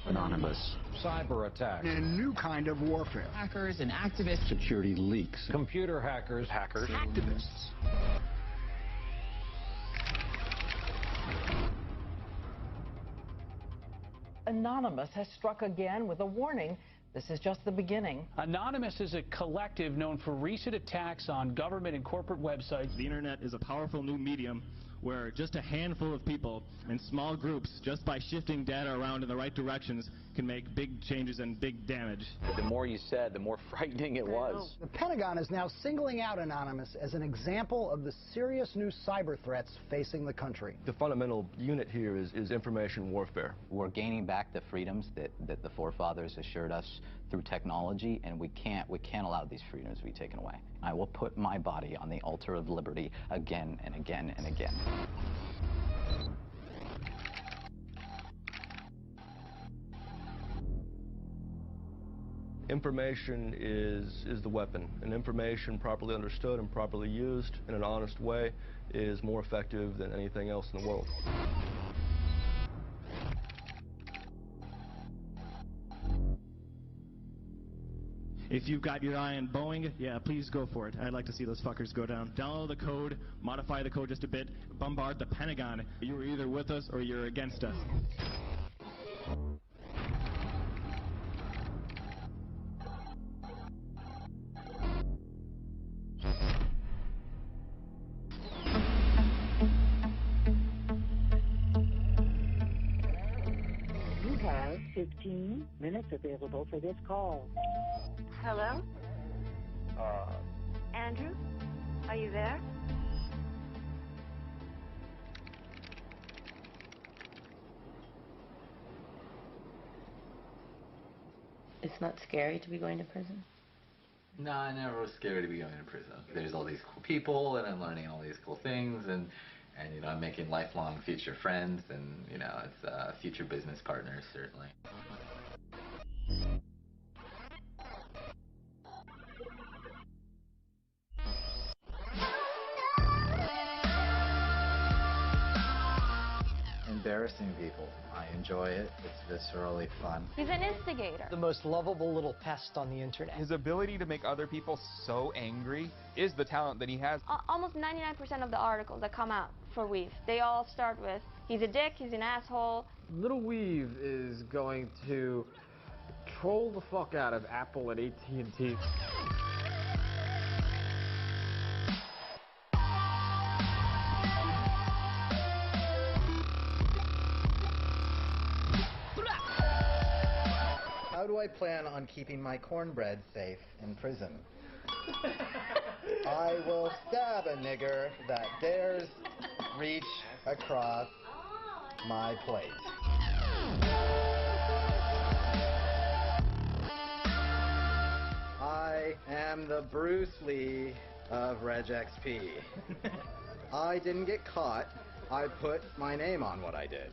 Anonymous. Cyber attack. A new kind of warfare. Hackers and activists. Security leaks. Computer hackers. Hackers. Activists. Anonymous has struck again with a warning. This is just the beginning. Anonymous is a collective known for recent attacks on government and corporate websites. The internet is a powerful new medium where just a handful of people in small groups, just by shifting data around in the right directions, can make big changes and big damage. The more you said, the more frightening it was. The Pentagon is now singling out Anonymous as an example of the serious new cyber threats facing the country. The fundamental unit here is information warfare. We're gaining back the freedoms that the forefathers assured us through technology, and we can't allow these freedoms to be taken away. I will put my body on the altar of liberty again and again and again. Information is the weapon, and information properly understood and properly used in an honest way is more effective than anything else in the world. If you've got your eye on Boeing, yeah, please go for it. I'd like to see those fuckers go down. Download the code, modify the code just a bit, bombard the Pentagon. You're either with us or you're against us. You have 15 minutes available for this call. Hello? Andrew? Are you there? It's not scary to be going to prison? No, I never was scared to be going to prison. There's all these cool people, and I'm learning all these cool things, and you know, I'm making lifelong future friends, and you know, it's future business partners, certainly. Embarrassing people. I enjoy it. It's viscerally fun. He's an instigator. The most lovable little pest on the internet. His ability to make other people so angry is the talent that he has. Almost 99% of the articles that come out for Weave, they all start with, he's a dick, he's an asshole. Little Weave is going to troll the fuck out of Apple and AT&T. How do I plan on keeping my cornbread safe in prison? I will stab a nigger that dares reach across my plate. I am the Bruce Lee of RegXP. I didn't get caught. I put my name on what I did.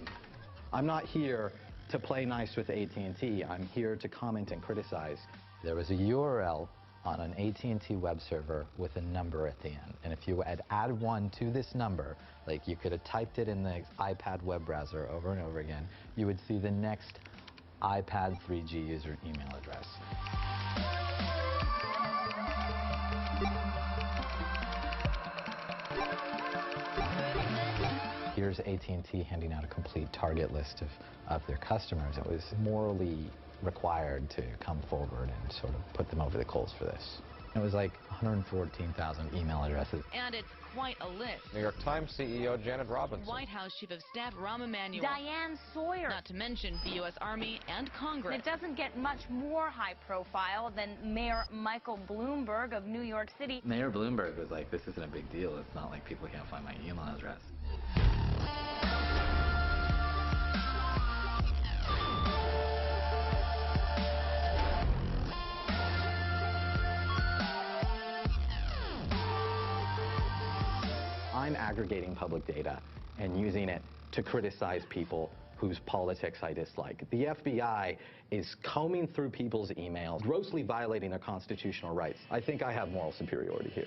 I'm not here to play nice with AT&T. I'm here to comment and criticize. There was a URL on an AT&T web server with a number at the end. And if you had add 1 to this number, like you could have typed it in the iPad web browser over and over again, you would see the next iPad 3G user email address. Here's AT&T handing out a complete target list of their customers. It was morally required to come forward and sort of put them over the coals for this. It was like 114,000 email addresses. And it's quite a list. New York Times CEO Janet Robinson. White House Chief of Staff Rahm Emanuel. Diane Sawyer. Not to mention the U.S. Army and Congress. And it doesn't get much more high profile than Mayor Michael Bloomberg of New York City. Mayor Bloomberg was like, this isn't a big deal. It's not like people can't find my email address. I'm aggregating public data and using it to criticize people whose politics I dislike. The FBI is combing through people's emails, grossly violating their constitutional rights. I think I have moral superiority here.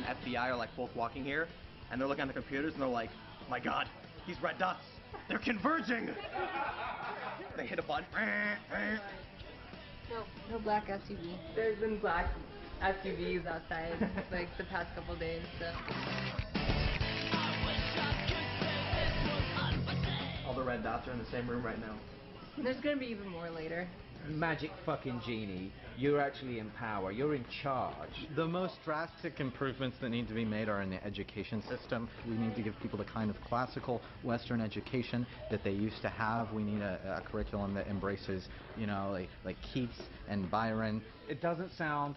and FBI are like both walking here, and they're looking at the computers, and they're like, my God, these red dots, they're converging! They hit a button. No black SUV. There's been black SUVs outside like the past couple days, so. All the red dots are in the same room right now. There's gonna be even more later. Magic fucking genie. You're actually in power. You're in charge. The most drastic improvements that need to be made are in the education system. We need to give people the kind of classical Western education that they used to have. We need a curriculum that embraces, you know, like Keats and Byron. It doesn't sound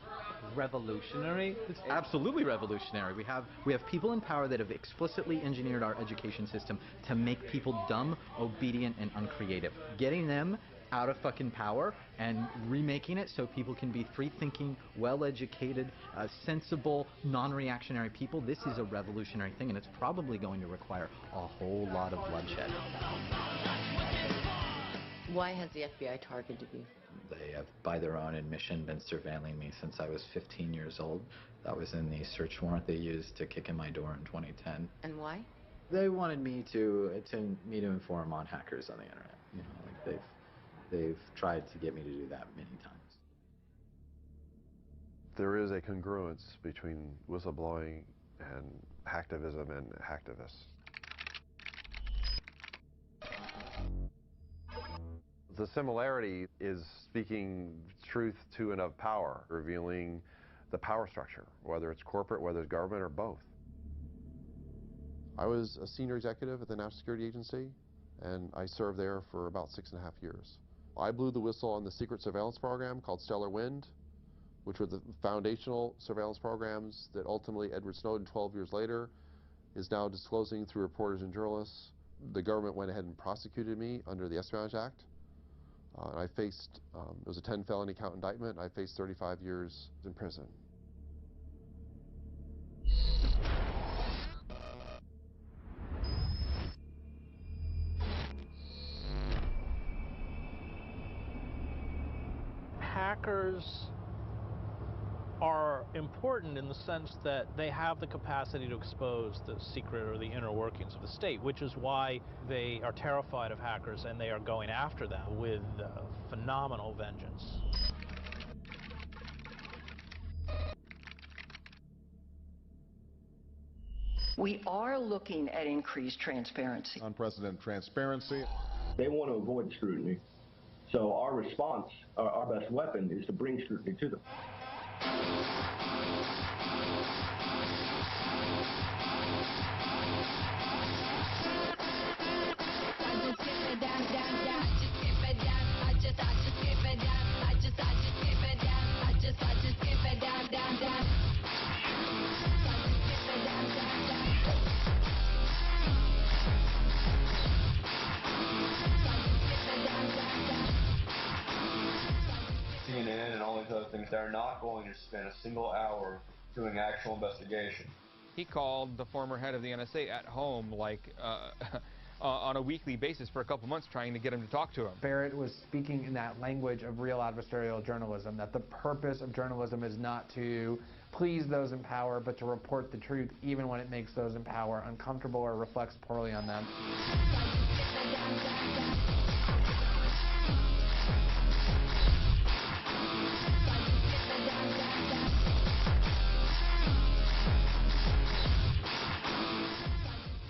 revolutionary. It's absolutely revolutionary. We have people in power that have explicitly engineered our education system to make people dumb, obedient, and uncreative. Getting them out of fucking power and remaking it so people can be free-thinking, well-educated, sensible, non-reactionary people. This is a revolutionary thing, and it's probably going to require a whole lot of bloodshed. Why has the FBI targeted you? They have, by their own admission, been surveilling me since I was 15 years old. That was in the search warrant they used to kick in my door in 2010. And why? They wanted me to inform on hackers on the internet. You know, like they've tried to get me to do that many times. There is a congruence between whistleblowing and hacktivism and hacktivists. The similarity is speaking truth to and of power, revealing the power structure, whether it's corporate, whether it's government, or both. I was a senior executive at the National Security Agency, and I served there for about 6.5 years. I blew the whistle on the secret surveillance program called Stellar Wind, which were the foundational surveillance programs that ultimately Edward Snowden, 12 years later, is now disclosing through reporters and journalists. The government went ahead and prosecuted me under the Espionage Act. And I faced, it was a 10 felony count indictment. I faced 35 years in prison. Hackers are important in the sense that they have the capacity to expose the secret or the inner workings of the state, which is why they are terrified of hackers and they are going after them with phenomenal vengeance. We are looking at increased transparency. Unprecedented transparency. They want to avoid scrutiny. So our response, our best weapon, is to bring scrutiny to them. CNN and all these other things, they're not going to spend a single hour doing actual investigation. He called the former head of the NSA at home, like, on a weekly basis for a couple months, trying to get him to talk to him. Barrett was speaking in that language of real adversarial journalism, that the purpose of journalism is not to please those in power, but to report the truth, even when it makes those in power uncomfortable or reflects poorly on them.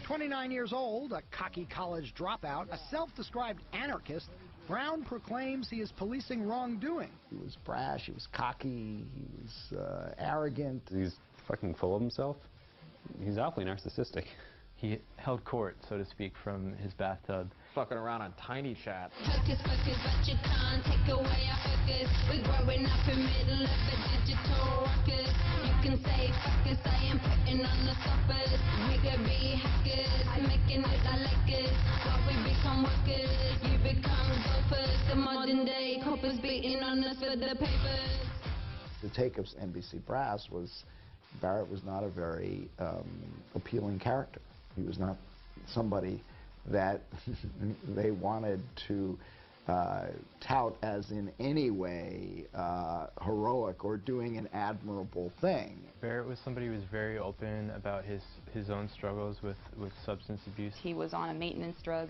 29 years old, a cocky college dropout, a self-described anarchist, Brown proclaims he is policing wrongdoing. He was brash, he was cocky, he was arrogant. He's fucking full of himself. He's awfully narcissistic. He held court, so to speak, from his bathtub. Fucking around on Tiny Chat. Focus, focus, but you can't take away our focus. We're growing up in middle of a digital ruckus. You can say fuck us, I am putting on the stoppers. We could be hackers, making it like us. While we become workers, you become golfers. The modern day coppers beating on us for the papers. The take of NBC Brass was Barrett was not a very appealing character. He was not somebody that they wanted to tout as in any way heroic or doing an admirable thing. Barrett was somebody who was very open about his own struggles with substance abuse. He was on a maintenance drug,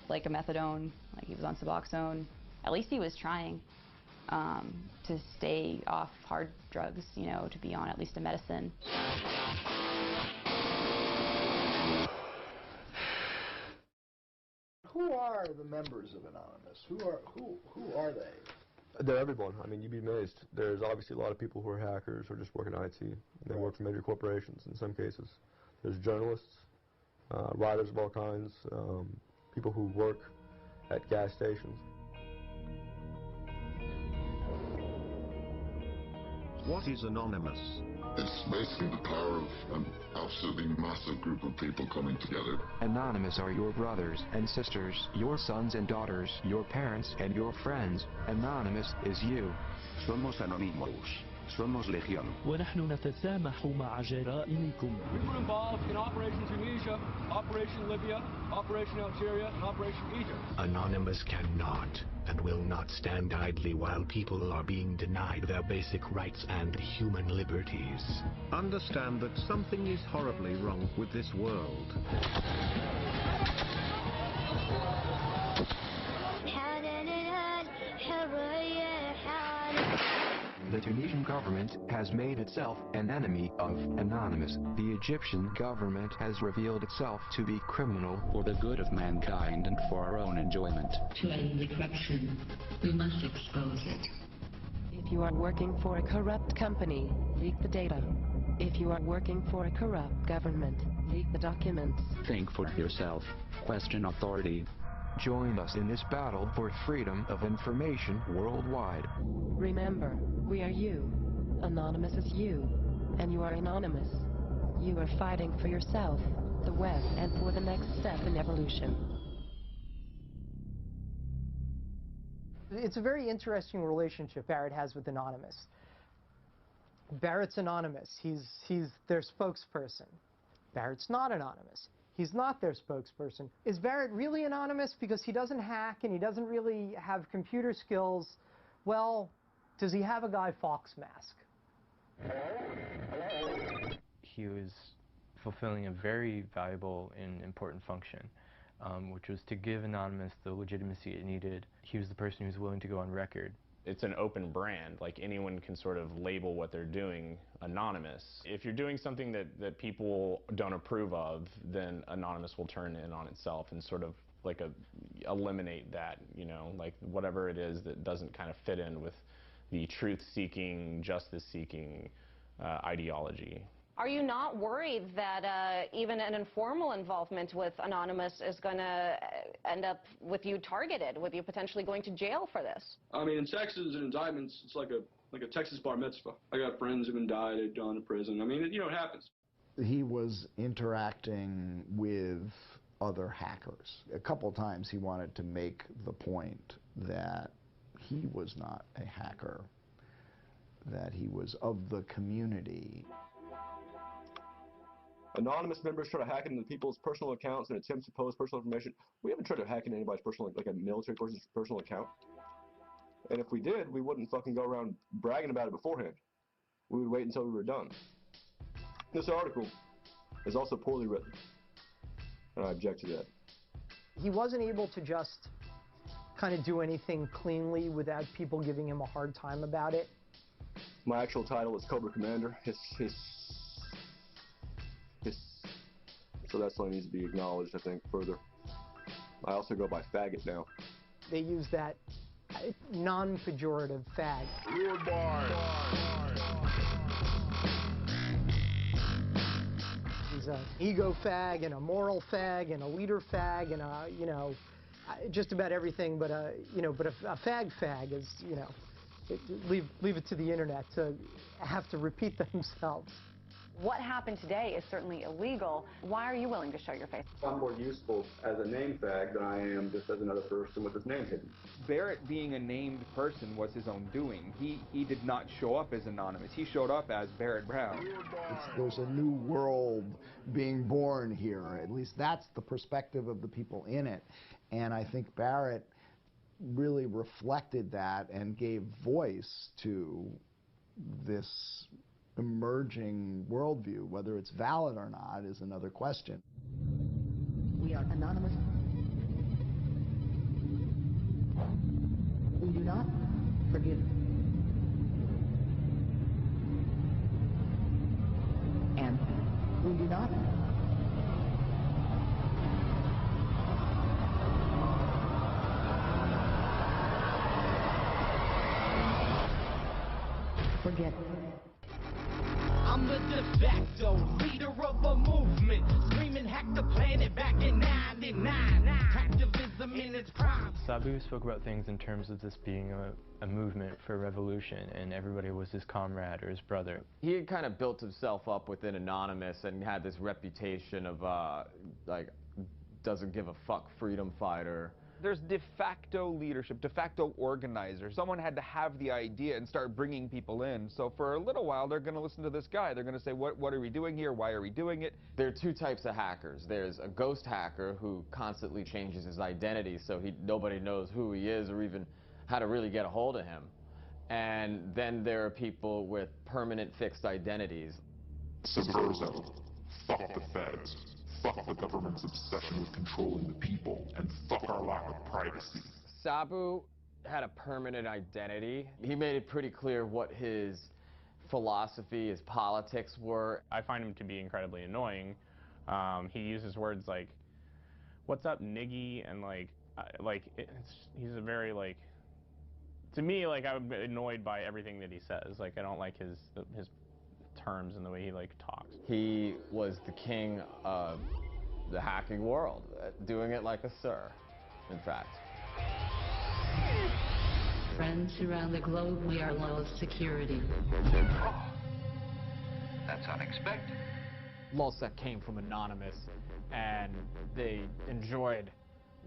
like a methadone, like he was on Suboxone. At least he was trying to stay off hard drugs, you know, to be on at least a medicine. Who are the members of Anonymous? Who are they? They're everyone. I mean, you'd be amazed. There's obviously a lot of people who are hackers or just work in IT. They work for major corporations in some cases. There's journalists, writers of all kinds, people who work at gas stations. What is Anonymous? It's basically the power of an absolutely massive group of people coming together. Anonymous are your brothers and sisters, your sons and daughters, your parents and your friends. Anonymous is you. Somos anónimos. Somos legión. ونحن نتسامح مع جرائمكم. We were involved in Operation Tunisia, Operation Libya, Operation Algeria, and Operation Egypt. Anonymous cannot and will not stand idly while people are being denied their basic rights and human liberties. Understand that something is horribly wrong with this world. The Tunisian government has made itself an enemy of Anonymous. The Egyptian government has revealed itself to be criminal for the good of mankind and for our own enjoyment. To end the corruption, we must expose it. If you are working for a corrupt company, leak the data. If you are working for a corrupt government, leak the documents. Think for yourself. Question authority. Join us in this battle for freedom of information worldwide. Remember, we are you. Anonymous is you. And you are anonymous. You are fighting for yourself, the web, and for the next step in evolution. It's a very interesting relationship Barrett has with Anonymous. Barrett's anonymous. He's their spokesperson. Barrett's not anonymous. He's not their spokesperson. Is Barrett really anonymous because he doesn't hack and he doesn't really have computer skills? Well, does he have a Guy Fawkes mask? He was fulfilling a very valuable and important function, which was to give Anonymous the legitimacy it needed. He was the person who was willing to go on record. It's an open brand, like anyone can sort of label what they're doing anonymous. If you're doing something that people don't approve of, then Anonymous will turn in on itself and sort of like eliminate that, you know, like whatever it is that doesn't kind of fit in with the truth-seeking, justice-seeking ideology. Are you not worried that even an informal involvement with Anonymous is going to end up with you targeted, with you potentially going to jail for this? I mean, in Texas and indictments, it's like a Texas bar mitzvah. I got friends who've been died, they've gone to prison. I mean, you know, it happens. He was interacting with other hackers. A couple times he wanted to make the point that he was not a hacker, that he was of the community. Anonymous members try to hack into people's personal accounts and attempt to post personal information. We haven't tried to hack into anybody's personal, like a military person's personal account. And if we did, we wouldn't fucking go around bragging about it beforehand. We would wait until we were done. This article is also poorly written, and I object to that. He wasn't able to just kind of do anything cleanly without people giving him a hard time about it. My actual title is Cobra Commander. So that something needs to be acknowledged, I think, further. I also go by faggot now. They use that non-pejorative fag. He's an ego fag and a moral fag and a leader fag and a, you know, just about everything but a, you know, but a fag is, you know, leave it to the internet to have to repeat themselves. What happened today is certainly illegal. Why are you willing to show your face? I'm more useful as a name fag than I am just as another person with his name hidden. Barrett being a named person was his own doing. He did not show up as anonymous. He showed up as Barrett Brown. There's a new world being born here. At least that's the perspective of the people in it. And I think Barrett really reflected that and gave voice to this emerging worldview. Whether it's valid or not is another question. We are anonymous. We do not forgive. And we do not forget. I'm the de facto leader of a movement, screaming hack the planet back in 99. Activism in its prime. Sabu spoke about things in terms of this being a movement for revolution, and everybody was his comrade or his brother. He had kind of built himself up within Anonymous and had this reputation of, like, doesn't give a fuck freedom fighter. There's de facto leadership, de facto organizers. Someone had to have the idea and start bringing people in. So for a little while, they're going to listen to this guy. They're going to say, what are we doing here? Why are we doing it? There are two types of hackers. There's a ghost hacker who constantly changes his identity so nobody knows who he is or even how to really get a hold of him. And then there are people with permanent fixed identities. Subversive. Fuck the feds. Fuck the government's obsession with controlling the people, and fuck our lack of privacy. Sabu had a permanent identity. He made it pretty clear what his philosophy, his politics were. I find him to be incredibly annoying. He uses words like, what's up, niggy, and he's a very, like, to me, like, I'm annoyed by everything that he says. Like, I don't like his terms and the way he, like, talks. He was the king of the hacking world, doing it like a sir, in fact. Friends around the globe, we are low security. Oh, that's unexpected. LulzSec came from Anonymous, and they enjoyed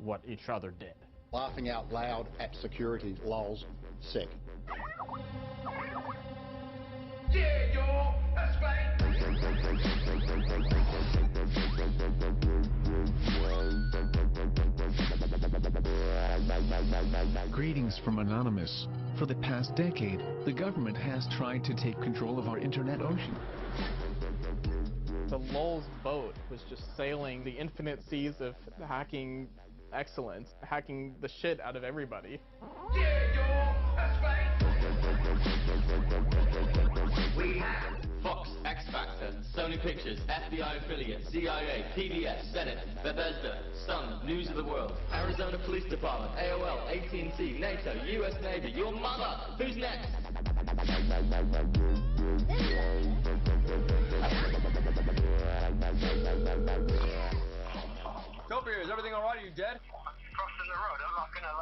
what each other did. Laughing out loud at security, lols, sick. Yeah, yo, that's right. Greetings from Anonymous. For the past decade, the government has tried to take control of our internet ocean. The Lulz boat was just sailing the infinite seas of hacking excellence, hacking the shit out of everybody. Yeah, yo, that's right. We have Fox, X Factor, Sony Pictures, FBI affiliate, CIA, PBS, Senate, Bethesda, Sun, News of the World, Arizona Police Department, AOL, AT&T, NATO, US Navy, your mother. Who's next? Topiary, is everything alright? Are you dead? Crossing the road, I'm not gonna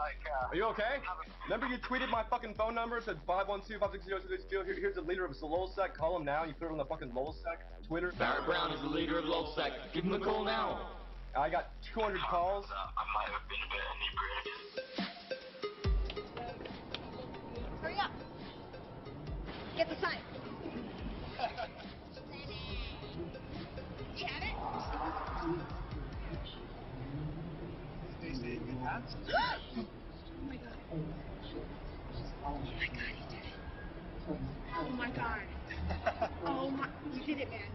Are you okay? Remember you tweeted my fucking phone number, said 512-560-662. Here's the leader of LulzSec. Call him now. You put it on the fucking LulzSec Twitter. Barrett Brown is the leader of LulzSec. Give him a call now. I got 200 calls. I might have been a bit inebriated. Hurry up. Get the sign. You have it? Stacy, good hats? Oh my god. Oh my god, he did it. Oh my god. Oh my, you did it, man.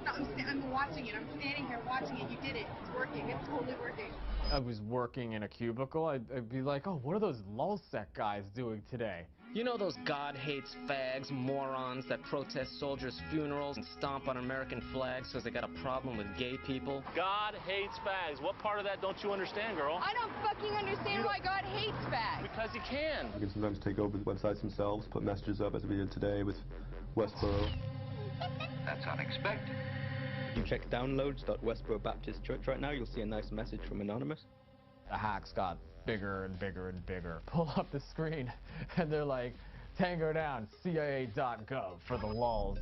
No, I'm watching it. I'm standing here watching it. You did it. It's working. It's totally working. I was working in a cubicle, I'd be like, oh, what are those LulzSec guys doing today? You know those God hates fags, morons that protest soldiers' funerals and stomp on American flags because they got a problem with gay people? God hates fags. What part of that don't you understand, girl? I don't fucking understand why God hates fags. Because he can. You can sometimes take over the websites themselves, put messages up as we did today with Westboro. That's unexpected. If you check downloads.westboro Baptist Church right now, you'll see a nice message from Anonymous. The hacks got bigger and bigger and bigger. Pull up the screen, and they're like, Tango down, CIA.gov for the lulz.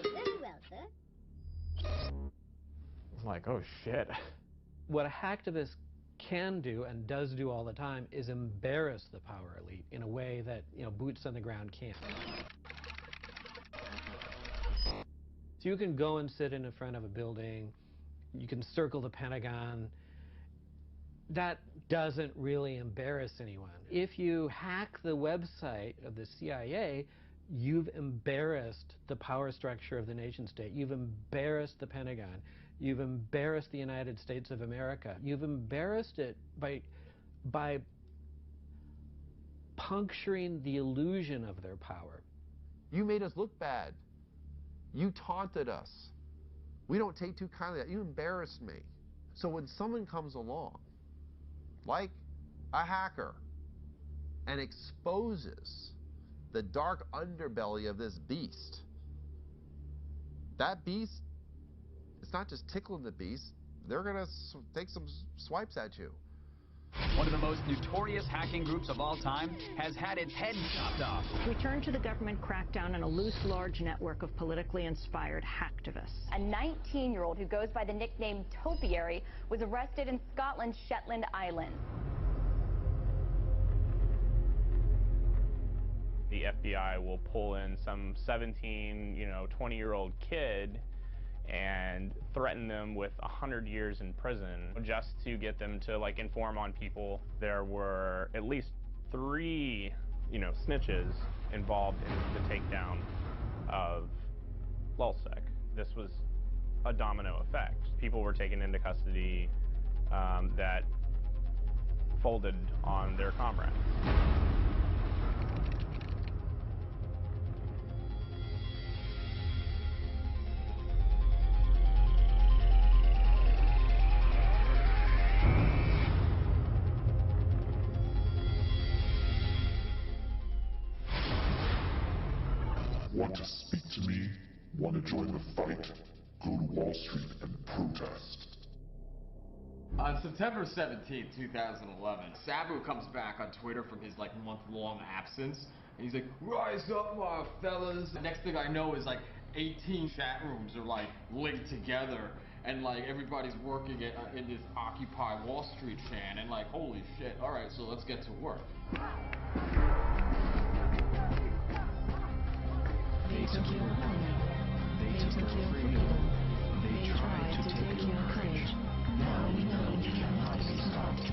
Very well, sir. I'm like, oh shit. What a hacktivist can do and does do all the time is embarrass the power elite in a way that, you know, boots on the ground can't. So you can go and sit in front of a building You can circle the Pentagon. That doesn't really embarrass anyone. If you hack the website of the CIA, you've embarrassed the power structure of the nation state. You've embarrassed the Pentagon. You've embarrassed the United States of America. You've embarrassed it by puncturing the illusion of their power. You made us look bad. You taunted us. We don't take too kindly to that. You embarrassed me. So when someone comes along, like a hacker, and exposes the dark underbelly of this beast, that beast, it's not just tickling the beast, they're going to take some swipes at you. One of the most notorious hacking groups of all time has had its head chopped off. We turn to the government crackdown on a loose, large network of politically inspired hacktivists. A 19-year-old who goes by the nickname Topiary was arrested in Scotland's Shetland Islands. The FBI will pull in some 17, 20-year-old kid and threaten them with 100 years in prison just to get them to inform on people. There were at least 3, snitches involved in the takedown of Lulzsec. This was a domino effect. People were taken into custody that folded on their comrades. Want to speak to me? Want to join the fight? Go to Wall Street and protest. On September 17, 2011, Sabu comes back on Twitter from his month-long absence, and he's like, "Rise up, my fellas." The next thing I know is 18 chat rooms are linked together, and everybody's working in this Occupy Wall Street chant, and holy shit, all right, so let's get to work. They took your money. They took your freedom. They tried to take your courage. Now we know you cannot be stopped.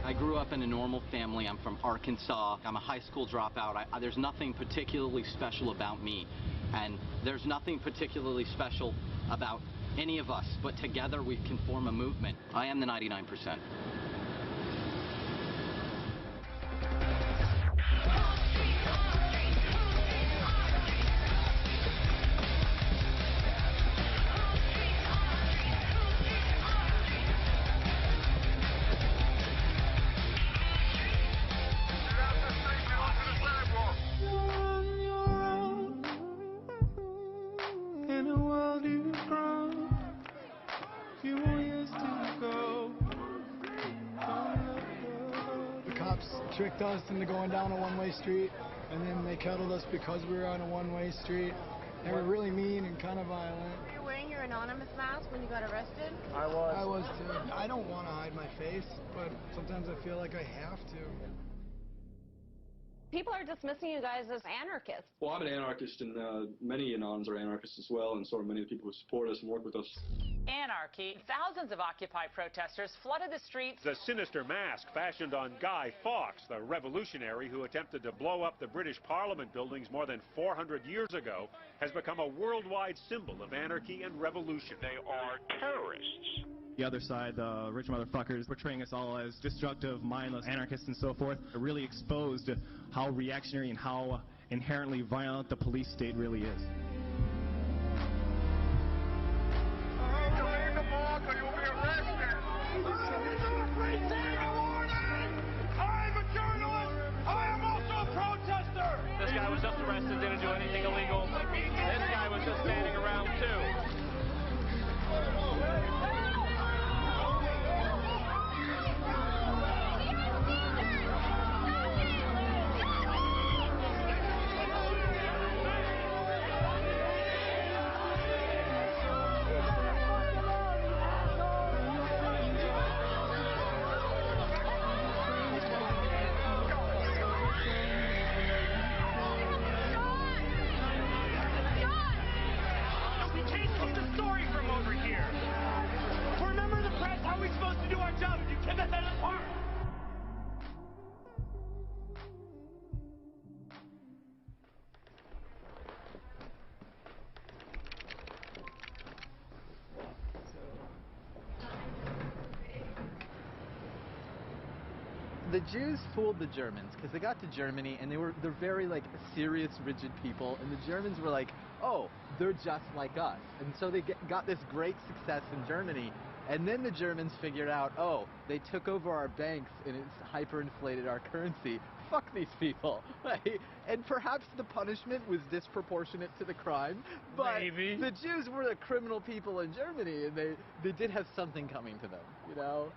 I grew up in a normal family. I'm from Arkansas. I'm a high school dropout. There's nothing particularly special about me. And there's nothing particularly special about any of us. But together we can form a movement. I am the 99%. Tricked us into going down a one-way street, and then they kettled us because we were on a one-way street. They were really mean and kind of violent. Were you wearing your anonymous mask when you got arrested? I was too. I don't want to hide my face, but sometimes I feel like I have to. People are dismissing you guys as anarchists. Well, I'm an anarchist, and many Anons are anarchists as well, and so are many of the people who support us and work with us. Anarchy. Thousands of Occupy protesters flooded the streets. The sinister mask fashioned on Guy Fawkes, the revolutionary who attempted to blow up the British Parliament buildings more than 400 years ago, has become a worldwide symbol of anarchy and revolution. They are terrorists. The other side, the rich motherfuckers, portraying us all as destructive, mindless anarchists and so forth, really exposed how reactionary and how inherently violent the police state really is. This guy was just arrested, didn't do anything illegal. This guy was just standing around too. We can't keep The Jews fooled the Germans because they got to Germany and they're very like serious, rigid people, and the Germans were like, oh, they're just like us, and so they got this great success in Germany. And then the Germans figured out, oh, they took over our banks and it's hyperinflated our currency. Fuck these people. Right? And perhaps the punishment was disproportionate to the crime, but Maybe. The Jews were the criminal people in Germany, and they did have something coming to them, you know,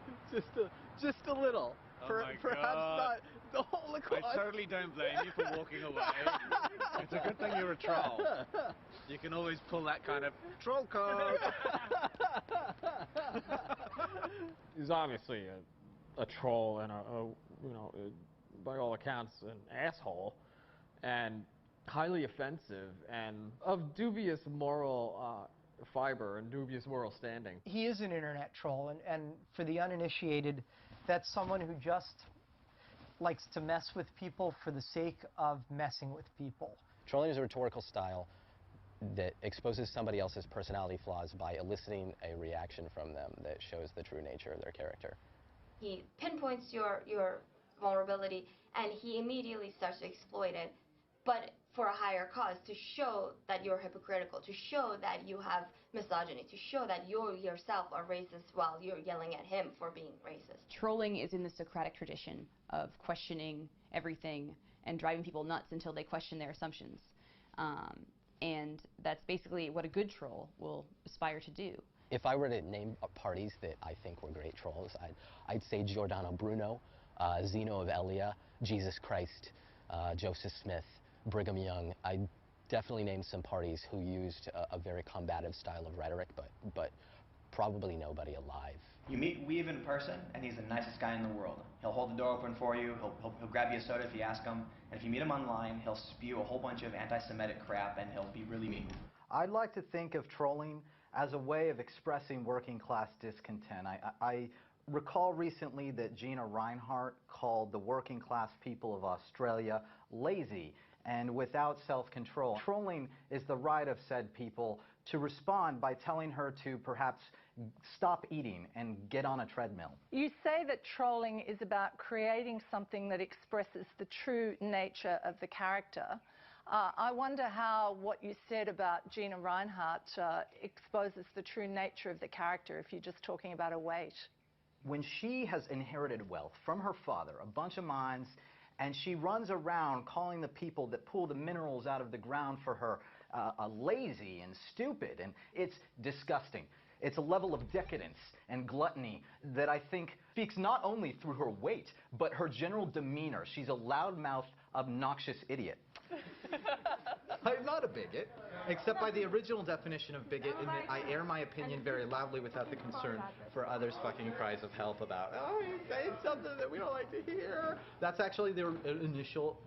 just a little. Oh Perhaps not the Holocaust. I totally don't blame you for walking away. It's a good thing you're a troll. You can always pull that kind of troll card. He's obviously a troll and by all accounts, an asshole, and highly offensive and of dubious moral fiber and dubious moral standing. He is an internet troll, and for the uninitiated, that's someone who just likes to mess with people for the sake of messing with people. Trolling is a rhetorical style that exposes somebody else's personality flaws by eliciting a reaction from them that shows the true nature of their character. He pinpoints your vulnerability and he immediately starts to exploit it, but for a higher cause, to show that you're hypocritical, to show that you have misogyny, to show that you yourself are racist while you're yelling at him for being racist. Trolling is in the Socratic tradition of questioning everything and driving people nuts until they question their assumptions. And that's basically what a good troll will aspire to do. If I were to name parties that I think were great trolls, I'd say Giordano Bruno, Zeno of Elia, Jesus Christ, Joseph Smith, Brigham Young. I'd definitely name some parties who used a very combative style of rhetoric, but probably nobody alive. You meet Weave in person, and he's the nicest guy in the world. He'll hold the door open for you, he'll grab you a soda if you ask him, and if you meet him online, he'll spew a whole bunch of anti-Semitic crap, and he'll be really mean. I'd like to think of trolling as a way of expressing working class discontent. I recall recently that Gina Reinhart called the working class people of Australia lazy and without self-control. Trolling is the right of said people to respond by telling her to perhaps stop eating and get on a treadmill. You say that trolling is about creating something that expresses the true nature of the character. I wonder how what you said about Gina Reinhart exposes the true nature of the character if you're just talking about her weight. When she has inherited wealth from her father, a bunch of mines, and she runs around calling the people that pull the minerals out of the ground for her lazy and stupid, and it's disgusting. It's a level of decadence and gluttony that I think speaks not only through her weight, but her general demeanor. She's a loudmouthed, obnoxious idiot. I'm not a bigot, except by the original definition of bigot, in that I air my opinion very loudly without the concern for others' fucking cries of help about, oh, you're saying something that we don't like to hear. That's actually the initial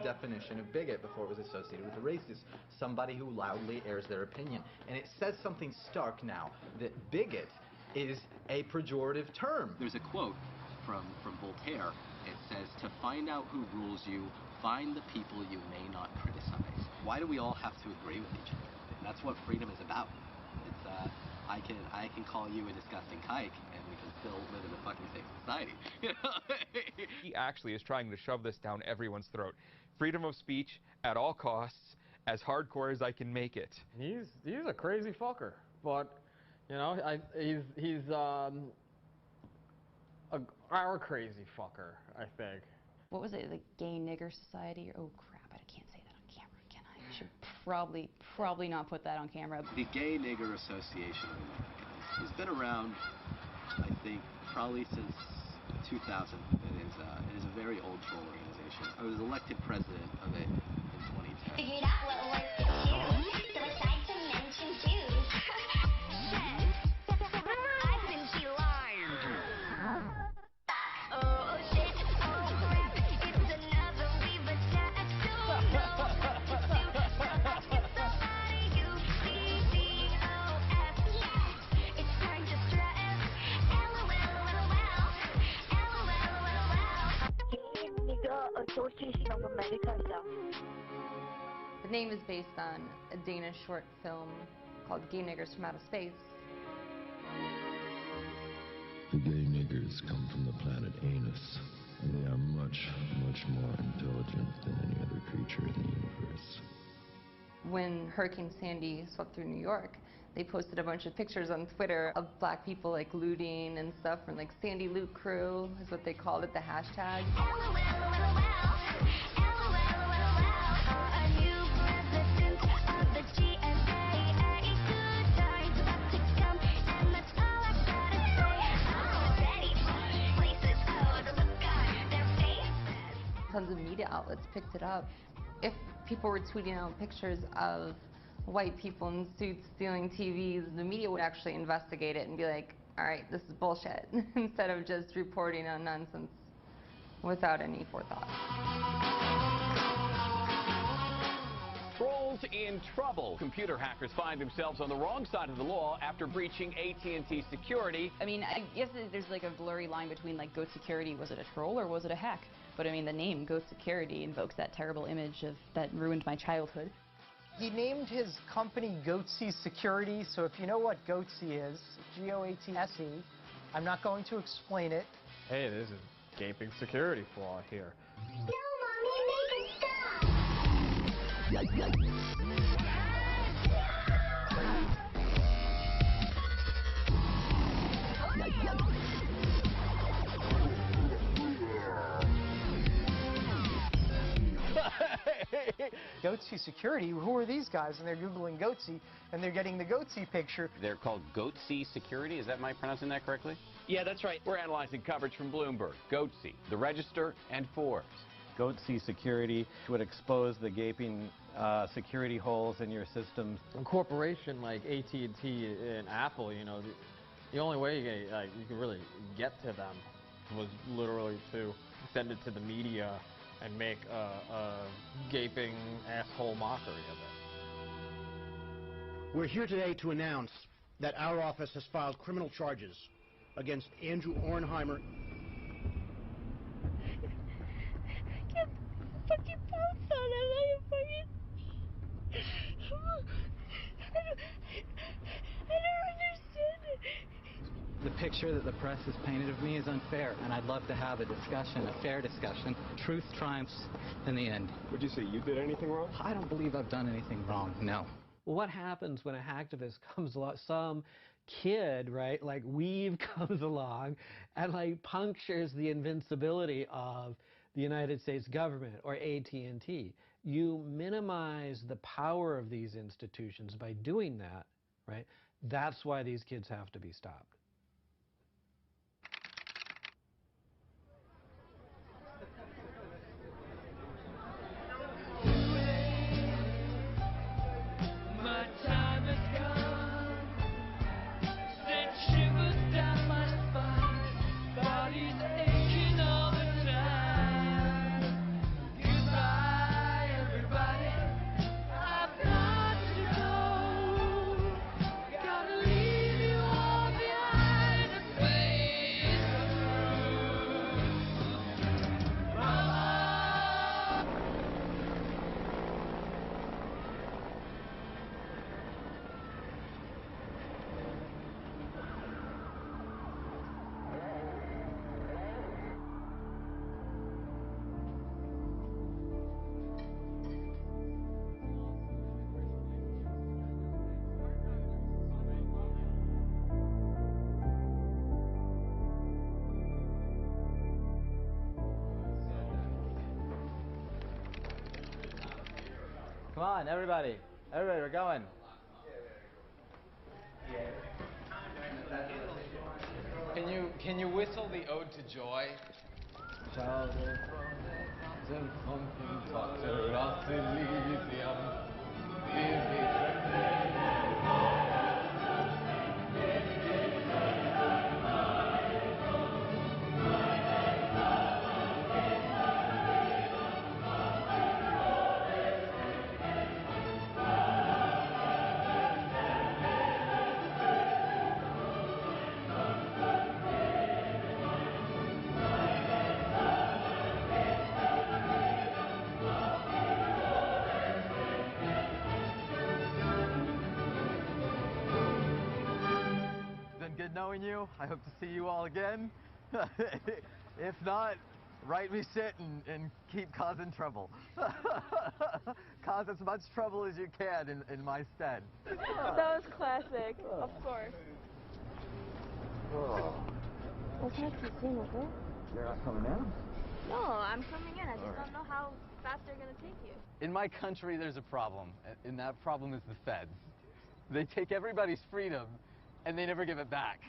definition of bigot before it was associated with a racist, somebody who loudly airs their opinion. And it says something stark now, that bigot is a pejorative term. There's a quote from Voltaire. It says, to find out who rules you, find the people you may not criticize. Why do we all have to agree with each other? And that's what freedom is about. It's I can call you a disgusting kike, and we can still live in a fucking safe society. You know? He actually is trying to shove this down everyone's throat. Freedom of speech at all costs, as hardcore as I can make it. He's a crazy fucker, but you know, he's our crazy fucker, I think. What was it, the Gay Nigger Society? Oh crap, I can't say that on camera, can I? I should probably not put that on camera. The Gay Nigger Association of America has been around, I think, probably since 2000. It is a very old troll organization. I was elected president of it in 2010. Figured out what works for you, so I tried to mention Jews. I've been key lying. Oh shit, oh crap, it's another we've attacked. So it's so out of you, CDOS. It's time to stress. Association of America. The name is based on a Danish short film called Gay Niggers from Outer Space. The gay niggers come from the planet Anus. And they are much, much more intelligent than any other creature in the universe. When Hurricane Sandy swept through New York, they posted a bunch of pictures on Twitter of black people like looting and stuff, from like Sandy Loot Crew is what they called it, the hashtag. Tons of media outlets picked it up. If people were tweeting out pictures of white people in suits stealing TVs, the media would actually investigate it and be like, all right, this is bullshit, instead of just reporting on nonsense without any forethought. Trolls in trouble. Computer hackers find themselves on the wrong side of the law after breaching AT&T security. I mean, I guess there's like a blurry line between like Goat Security, was it a troll or was it a hack? But I mean, the name Goat Security invokes that terrible image of that ruined my childhood. He named his company Goatsy Security, so if you know what Goatsy is, G-O-A-T-S-E, I'm not going to explain it. Hey, there's a gaping security flaw here. Goatsy Security, who are these guys? And they're Googling Goatsy, and they're getting the Goatsy picture. They're called Goatsy Security. Is that my pronouncing that correctly? Yeah, that's right. We're analyzing coverage from Bloomberg, Goatsy, The Register, and Forbes. Goatsy Security would expose the gaping security holes in your systems. A corporation like AT&T and Apple, you know, the only way you can really get to them was literally to send it to the media and make a gaping asshole mockery of it. We're here today to announce that our office has filed criminal charges against Andrew Ornheimer. Get fucking pounce on him, I don't understand it. The picture that the press has painted of me is unfair, and I'd love to have a discussion, a fair discussion. Truth triumphs in the end. Would you say you did anything wrong? I don't believe I've done anything wrong, no. What happens when a hacktivist comes along, some kid, right, like Weave comes along and like punctures the invincibility of the United States government or AT&T? You minimize the power of these institutions by doing that, right? That's why these kids have to be stopped. Come on, everybody. Everybody, we're going. Can you whistle the Ode to Joy? Been good knowing you. I hope to see you all again. If not, write me shit and keep causing trouble. Cause as much trouble as you can in my stead. That was classic, of course. What's that you seen with it? You're not coming in? No, I'm coming in. I just don't know how fast they're going to take you. In my country, there's a problem, and that problem is the feds. They take everybody's freedom, and they never give it back.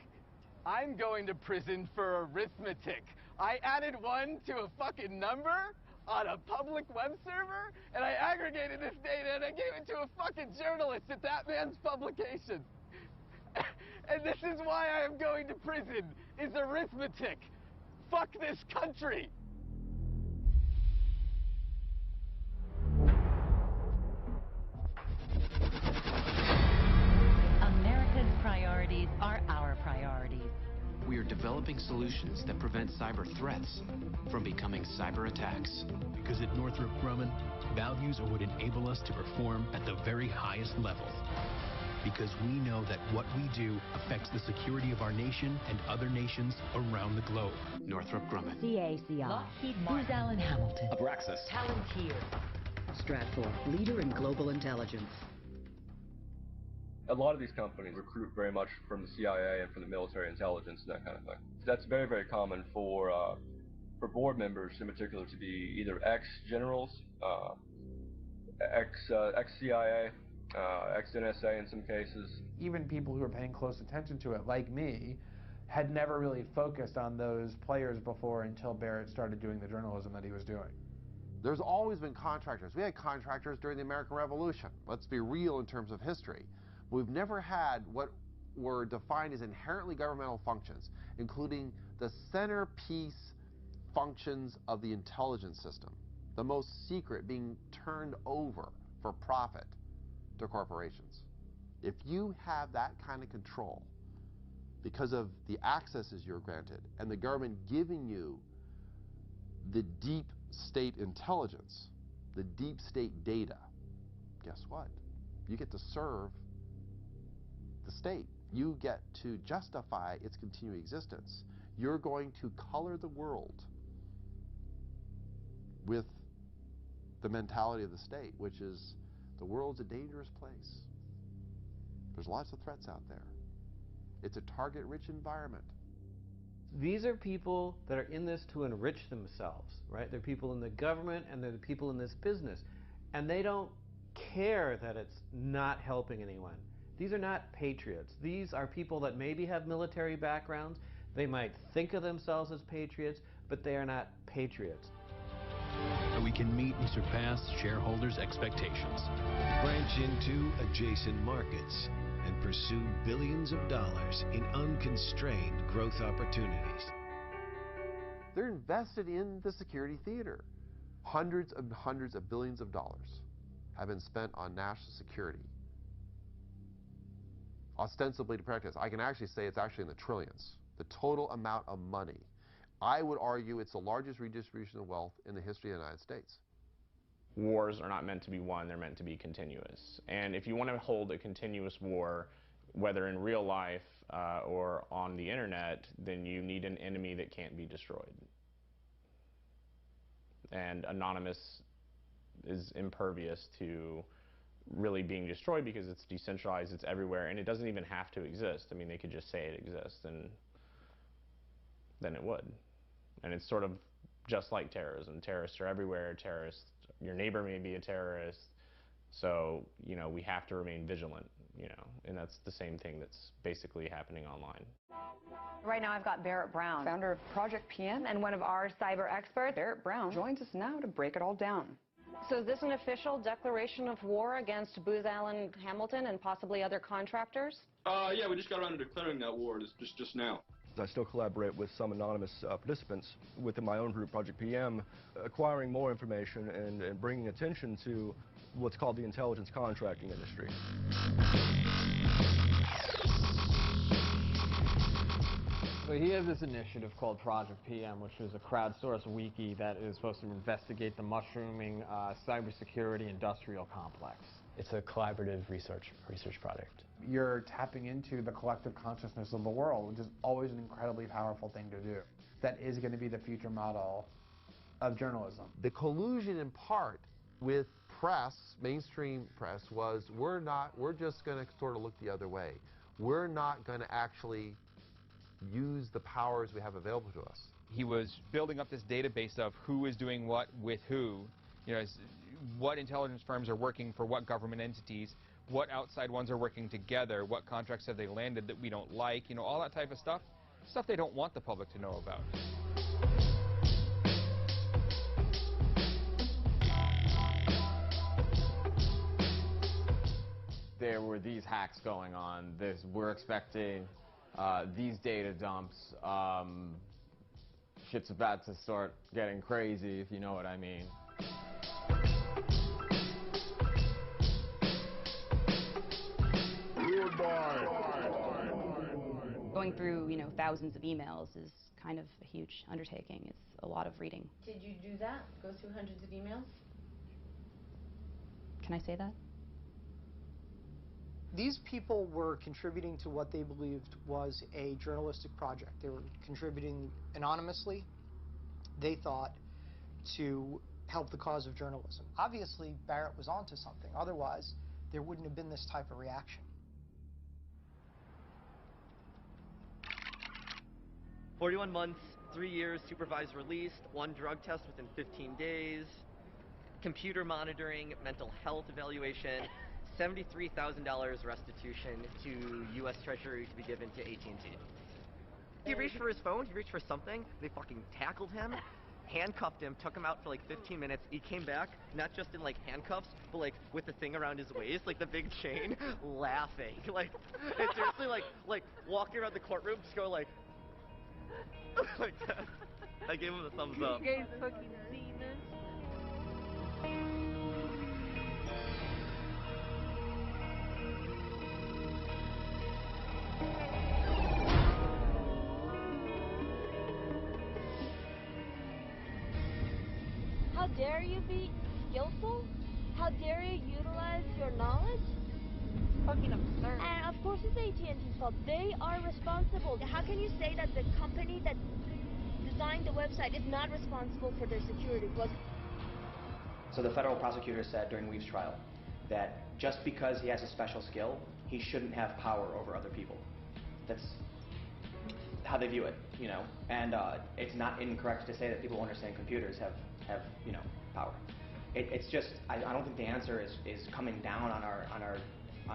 I'm going to prison for arithmetic. I added 1 to a fucking number on a public web server, and I aggregated this data, and I gave it to a fucking journalist at that man's publication. And this is why I am going to prison, is arithmetic. Fuck this country. America's priorities are our priorities. We are developing solutions that prevent cyber threats from becoming cyber attacks. Because at Northrop Grumman, values are what enable us to perform at the very highest levels. Because we know that what we do affects the security of our nation and other nations around the globe. Northrop Grumman. CACI. Lockheed Martin. Booz Allen Hamilton. Abraxas. Palantir. Stratfor, leader in global intelligence. A lot of these companies recruit very much from the CIA and from the military intelligence and that kind of thing. That's very, very common for board members in particular to be either ex-generals, ex-CIA, ex-NSA in some cases. Even people who are paying close attention to it, like me, had never really focused on those players before until Barrett started doing the journalism that he was doing. There's always been contractors. We had contractors during the American Revolution. Let's be real in terms of history. We've never had what were defined as inherently governmental functions, including the centerpiece functions of the intelligence system, the most secret being turned over for profit to corporations. If you have that kind of control because of the accesses you're granted and the government giving you the deep state intelligence, the deep state data, guess what? You get to serve the state. You get to justify its continuing existence. You're going to color the world with the mentality of the state, which is the world's a dangerous place. There's lots of threats out there. It's a target-rich environment. These are people that are in this to enrich themselves, right? They're people in the government and they're the people in this business. And they don't care that it's not helping anyone. These are not patriots. These are people that maybe have military backgrounds. They might think of themselves as patriots, but they are not patriots. So we can meet and surpass shareholders' expectations. Branch into adjacent markets and pursue billions of dollars in unconstrained growth opportunities. They're invested in the security theater. Hundreds of billions of dollars have been spent on national security, ostensibly to protect us. I can actually say it's actually in the trillions, the total amount of money. I would argue it's the largest redistribution of wealth in the history of the United States. Wars are not meant to be won, they're meant to be continuous. And if you want to hold a continuous war, whether in real life or on the internet, then you need an enemy that can't be destroyed. And Anonymous is impervious to really being destroyed because it's decentralized, it's everywhere, and it doesn't even have to exist. I mean, they could just say it exists, and then it would. And it's sort of just like terrorism. Terrorists are everywhere. Your neighbor may be a terrorist. So, you know, we have to remain vigilant, you know, and that's the same thing that's basically happening online. Right now I've got Barrett Brown, founder of Project PM and one of our cyber experts. Barrett Brown joins us now to break it all down. So is this an official declaration of war against Booz Allen Hamilton and possibly other contractors? Yeah, we just got around to declaring that war just now. I still collaborate with some anonymous participants within my own group, Project PM, acquiring more information and bringing attention to what's called the intelligence contracting industry. So he has this initiative called Project PM, which is a crowdsourced wiki that is supposed to investigate the mushrooming cybersecurity industrial complex. It's a collaborative research project. You're tapping into the collective consciousness of the world, which is always an incredibly powerful thing to do. That is going to be the future model of journalism. The collusion in part with press, mainstream press, was we're just going to sort of look the other way. We're not going to actually use the powers we have available to us. He was building up this database of who is doing what with who, what intelligence firms are working for what government entities, what outside ones are working together, what contracts have they landed that we don't like, all that type of stuff they don't want the public to know about. There were these hacks going on. We're expecting these data dumps. Shit's about to start getting crazy, if you know what I mean. Going through, thousands of emails is kind of a huge undertaking. It's a lot of reading. Did you do that? Go through hundreds of emails? Can I say that? These people were contributing to what they believed was a journalistic project. They were contributing anonymously, they thought, to help the cause of journalism. Obviously, Barrett was onto something. Otherwise, there wouldn't have been this type of reaction. 41 months, 3 years supervised released, 1 drug test within 15 days, computer monitoring, mental health evaluation, $73,000 restitution to U.S. Treasury to be given to AT&T. He reached for his phone, he reached for something, they fucking tackled him, handcuffed him, took him out for like 15 minutes. He came back, not just in like handcuffs, but like with the thing around his waist, like the big chain, laughing. Like, it's seriously like walking around the courtroom, just going like that. I gave him the thumbs up. You guys fucking seen this? How dare you be skillful? How dare you utilize your knowledge? Fucking absurd. And of course it's AT&T's fault. They are responsible. How can you say that the company that designed the website is not responsible for their security? So the federal prosecutor said during Weave's trial that just because he has a special skill, he shouldn't have power over other people. That's how they view it, And it's not incorrect to say that people who understand computers have power. It's just I don't think the answer is coming down on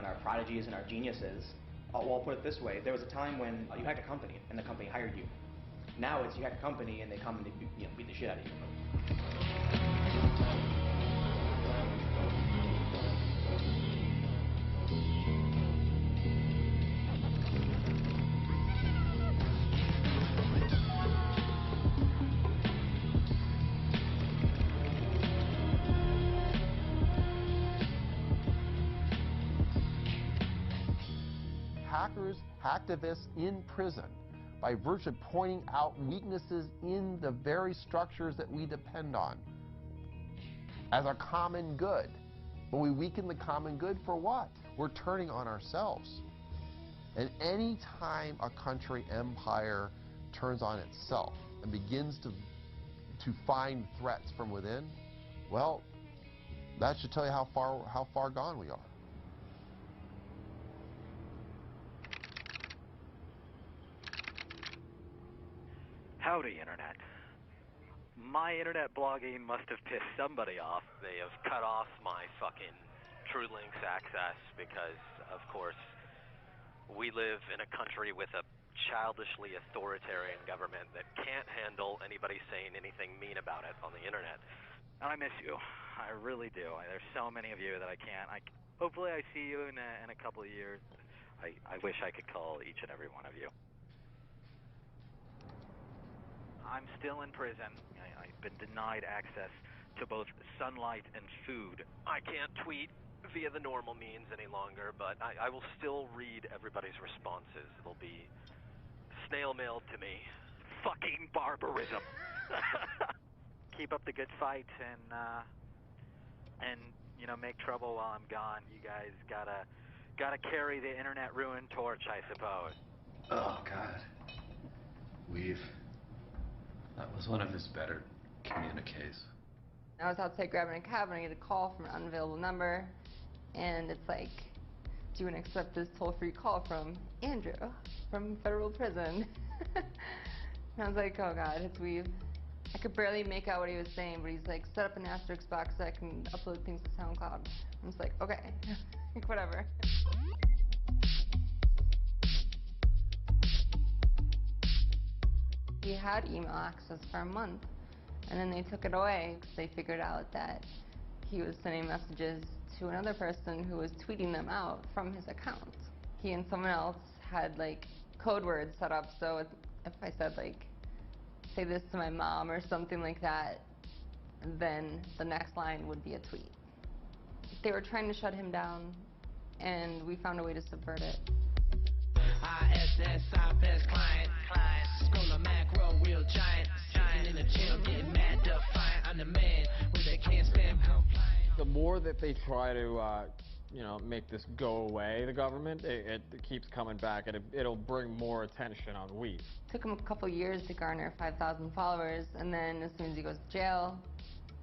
our prodigies and our geniuses. Well, I'll put it this way: there was a time when you hacked a company and the company hired you. Now it's you hack a company and they come and they beat the shit out of you. Hackers, hacktivists in prison by virtue of pointing out weaknesses in the very structures that we depend on as a common good. But we weaken the common good for what? We're turning on ourselves. And any time a country empire turns on itself and begins to find threats from within, well, that should tell you how far gone we are. Howdy, Internet. My internet blogging must have pissed somebody off. They have cut off my fucking TrueLinks access because, of course, we live in a country with a childishly authoritarian government that can't handle anybody saying anything mean about it on the internet. And I miss you. I really do. There's so many of you that I can't. Hopefully I see you in a couple of years. I wish I could call each and every one of you. I'm still in prison. I've been denied access to both sunlight and food. I can't tweet via the normal means any longer, but I will still read everybody's responses. It'll be snail mailed to me. Fucking barbarism. Keep up the good fight and make trouble while I'm gone. You guys gotta carry the internet ruin torch, I suppose. Oh God. Weave. That was one of his better communiques. I was outside grabbing a cab and I get a call from an unavailable number, and it's like, do you want to accept this toll-free call from Andrew from federal prison? And I was like, oh God, it's weave. I could barely make out what he was saying, but he's like, set up an asterisk box so I can upload things to SoundCloud. I'm just like, okay, like, whatever. He had email access for a month, and then they took it away because they figured out that he was sending messages to another person who was tweeting them out from his account. He and someone else had like code words set up, so if I said like, say this to my mom or something like that, then the next line would be a tweet. They were trying to shut him down, and we found a way to subvert it. ISS, our best client. Scroll a macro, real giant. Sitting in the gym, getting mad, defiant. I'm the man when they can't stand compliant. The more that they try to, you know, make this go away, the government, it keeps coming back, and it'll bring more attention on Weave. Took him a couple years to garner 5,000 followers, and then as soon as he goes to jail,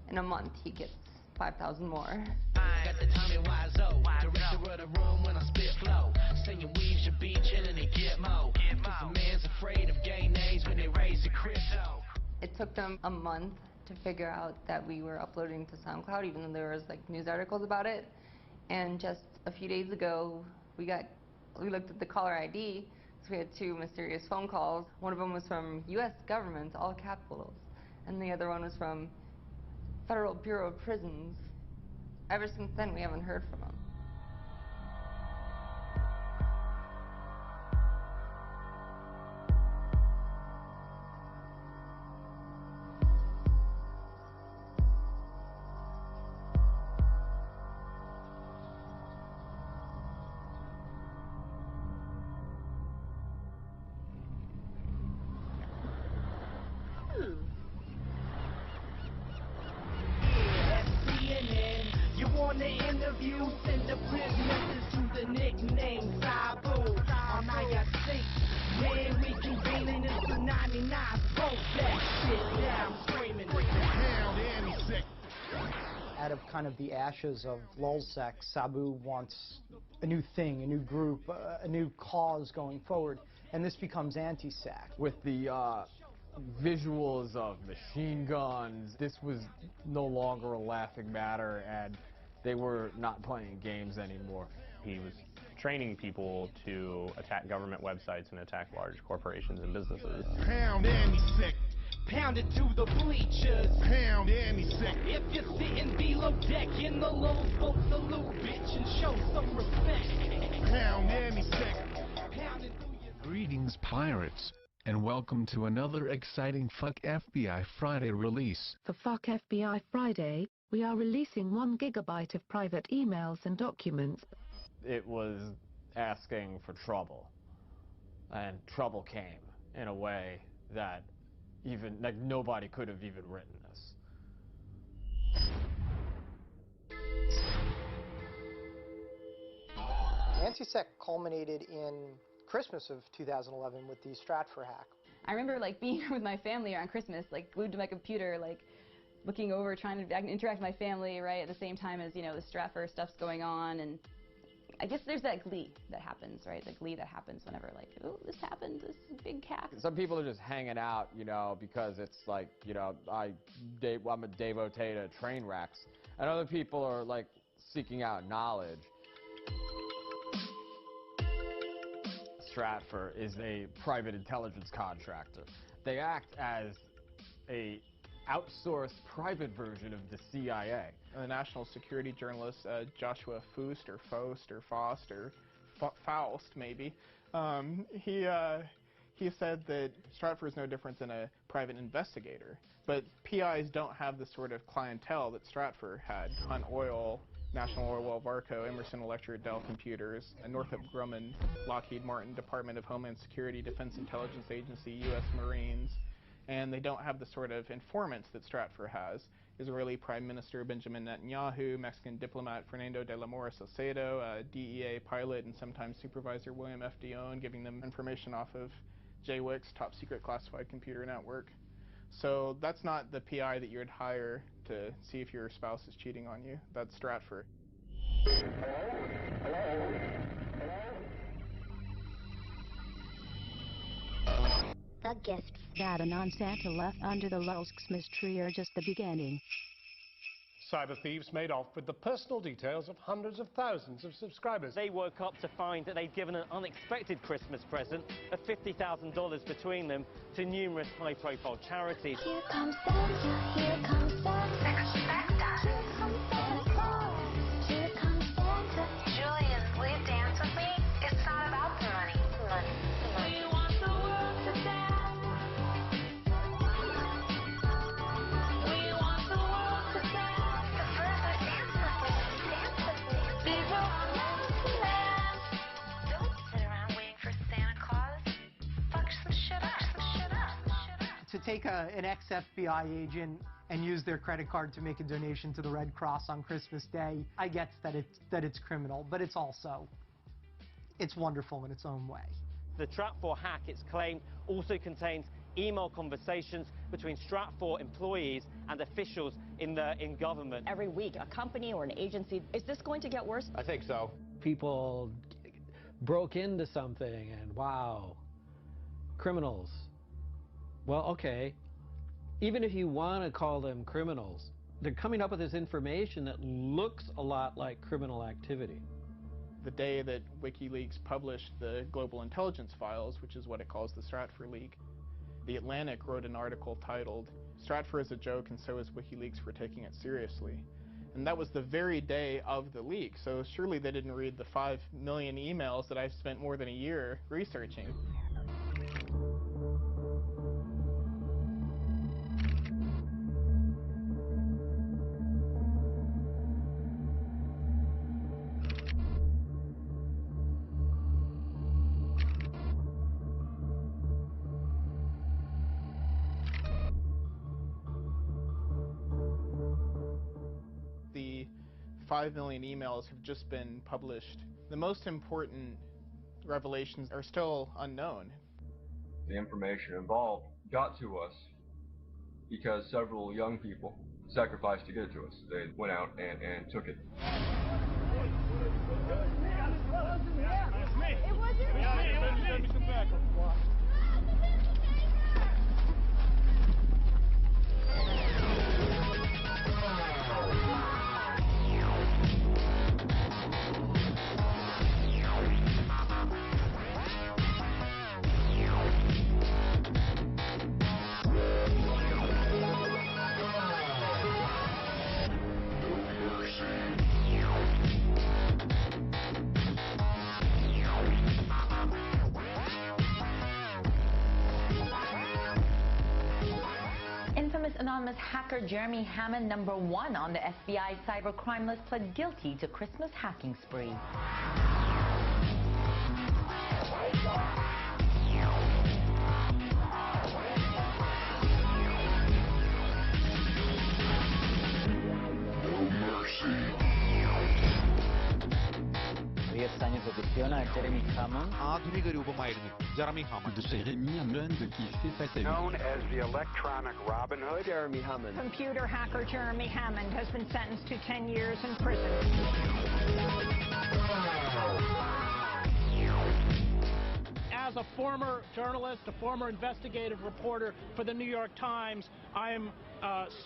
in a month he gets 5,000 more. Got the Tommy Wiseau, director of the room when I spit flow. Saying Weave should be chillin' and get mo. Cause the man's afraid of gay names when they raise the crypto. It took them a month to figure out that we were uploading to SoundCloud, even though there was like news articles about it. And just a few days ago, we looked at the caller ID, so we had 2 mysterious phone calls. One of them was from U.S. government, all capitals, and the other one was from Federal Bureau of Prisons. Ever since then, we haven't heard from him. On the interview, send the prisoners to the nickname Sabu. On ISC, man, we convening this for 99. Both that shit down, screaming. Out of kind of the ashes of Lulzsec, Sabu wants a new thing, a new group, a new cause going forward, and this becomes anti-SAC. With the visuals of machine guns, this was no longer a laughing matter, and they were not playing games anymore. He was training people to attack government websites and attack large corporations and businesses. Pound and he's sick. Pound it to the bleachers. Pound and he's sick. If you're sitting below deck in the low boat, salute, bitch, and show some respect. Pound and he's sick. Pounding through your... Greetings, pirates, and welcome to another exciting Fuck FBI Friday release. For Fuck FBI Friday, we are releasing 1 gigabyte of private emails and documents. It was asking for trouble, and trouble came in a way that even, like, nobody could have even written this. Anti-SEC culminated in Christmas of 2011 with the Stratfor hack. I remember like being with my family on Christmas, like glued to my computer, like looking over, trying to interact with my family, right, at the same time as, you know, the Stratfor stuff's going on. And I guess there's that glee that happens, right? The glee that happens whenever, like, oh, this happened, this big hack. Some people are just hanging out, you know, because it's like, you know, I'm a devotee to train wrecks. And other people are, like, seeking out knowledge. Stratfor is a private intelligence contractor. They act as a outsourced private version of the CIA. The national security journalist Joshua Faust or Faust maybe, he said that Stratfor is no different than a private investigator, but PIs don't have the sort of clientele that Stratfor had. Hunt Oil, National Oilwell Varco, Emerson Electric, Dell Computers, Northrop Grumman, Lockheed Martin, Department of Homeland Security, Defense Intelligence Agency, U.S. Marines, and they don't have the sort of informants that Stratfor has. Israeli Prime Minister Benjamin Netanyahu, Mexican diplomat Fernando de la Mora Salcedo, DEA pilot and sometimes supervisor William F. Dionne, giving them information off of JWIC's top secret classified computer network. So that's not the PI that you would hire to see if your spouse is cheating on you. That's Stratfor. The gift that a non-Santa left under the Lowell's Christmas tree are just the beginning. Cyber thieves made off with the personal details of hundreds of thousands of subscribers. They woke up to find that they'd given an unexpected Christmas present of $50,000 between them to numerous high-profile charities. Here comes Santa, here comes Santa. Expect us. Here comes Santa Claus. Here comes Santa. Julius, will you dance with me? It's not about the money. We want the world to dance. We want the world to dance. The first are dance with me. People want to dance. Don't sit around waiting for Santa Claus. Fuck some shit up. To take an ex-FBI agent and use their credit card to make a donation to the Red Cross on Christmas Day, I get that it's criminal, but it's wonderful in its own way. The Stratfor hack, it's claimed, also contains email conversations between Stratfor employees and officials in government. Every week, a company or an agency, is this going to get worse? I think so. People broke into something and wow, criminals. Well, okay, even if you want to call them criminals, they're coming up with this information that looks a lot like criminal activity. The day that WikiLeaks published the Global Intelligence Files, which is what it calls the Stratfor leak, The Atlantic wrote an article titled, "Stratfor is a joke and so is WikiLeaks for taking it seriously." And that was the very day of the leak, so surely they didn't read the 5 million emails that I've spent more than a year researching. The 5 million emails have just been published. The most important revelations are still unknown. The information involved got to us because several young people sacrificed to get it to us. They went out and took it. Infamous anonymous hacker Jeremy Hammond, #1 on the FBI cybercrime list, pled guilty to Christmas hacking spree. Jeremy Hammond. Jeremy Hammond qui fait face à lui. Known as the electronic Robin Hood, Jeremy Hammond. Computer hacker Jeremy Hammond has been sentenced to 10 years in prison. As a former journalist, a former investigative reporter for the New York Times, I am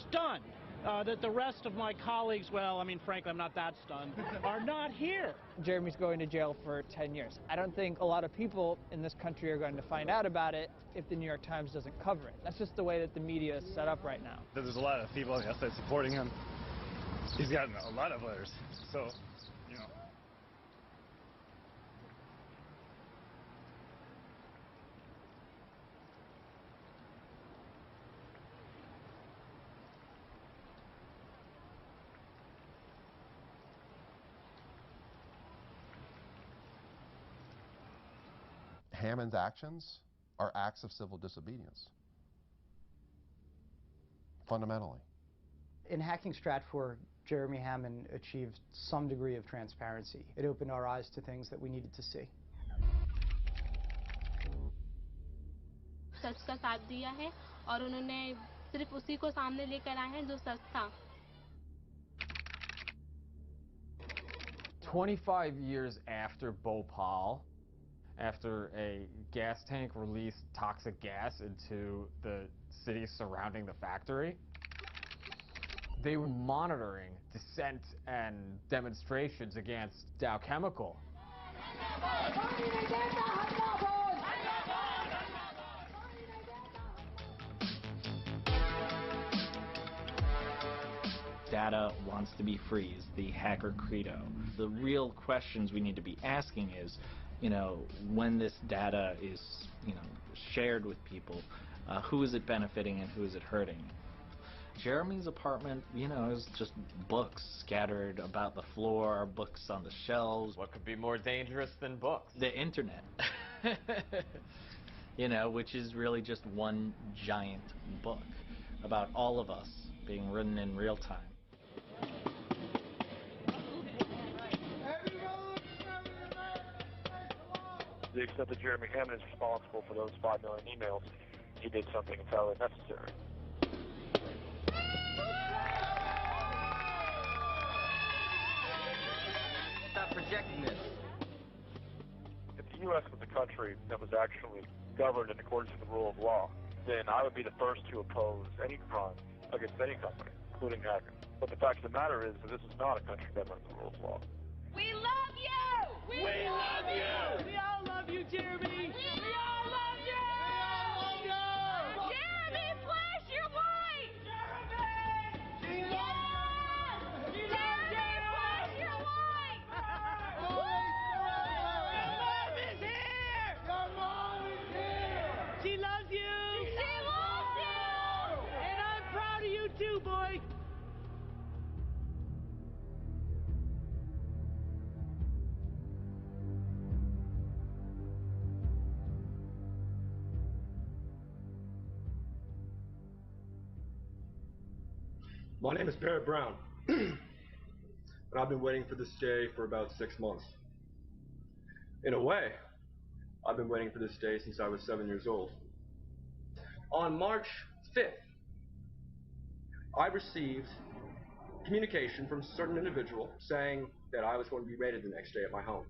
stunned that the rest of my colleagues, well, I mean, frankly, I'm not that stunned, are not here. Jeremy's going to jail for 10 years. I don't think a lot of people in this country are going to find out about it if the New York Times doesn't cover it. That's just the way that the media is set up right now. There's a lot of people on the outside supporting him. He's gotten a lot of letters, so, you know. Hammond's actions are acts of civil disobedience, fundamentally. In hacking Stratfor, Jeremy Hammond achieved some degree of transparency. It opened our eyes to things that we needed to see. सच का साथ दिया है और उन्होंने सिर्फ उसी को सामने लेकर आए हैं जो सच था। 25 years after Bhopal, after a gas tank released toxic gas into the cities surrounding the factory, they were monitoring dissent and demonstrations against Dow Chemical. Data wants to be free is the hacker credo. The real questions we need to be asking is, when this data is, shared with people, who is it benefiting and who is it hurting? Jeremy's apartment, is just books scattered about the floor, books on the shelves. What could be more dangerous than books? The internet. Which is really just one giant book about all of us being written in real time. To the extent that Jeremy Hammond is responsible for those 5 million emails, he did something entirely necessary. Stop projecting this. If the U.S. was a country that was actually governed in accordance with the rule of law, then I would be the first to oppose any crime against any company, including hacking. But the fact of the matter is that this is not a country governed by the rule of law. We love you! We love you! We all love you, Jeremy! We all love you! We all love you! Jeremy, flash your light! Jeremy! Yes! Jeremy, flash your light! Your mom is here! Your mom is here! She loves you! She loves you! And I'm proud of you too, boy! My name is Barrett Brown, and I've been waiting for this day for about 6 months. In a way, I've been waiting for this day since I was 7 years old. On March 5th, I received communication from a certain individual saying that I was going to be raided the next day at my home.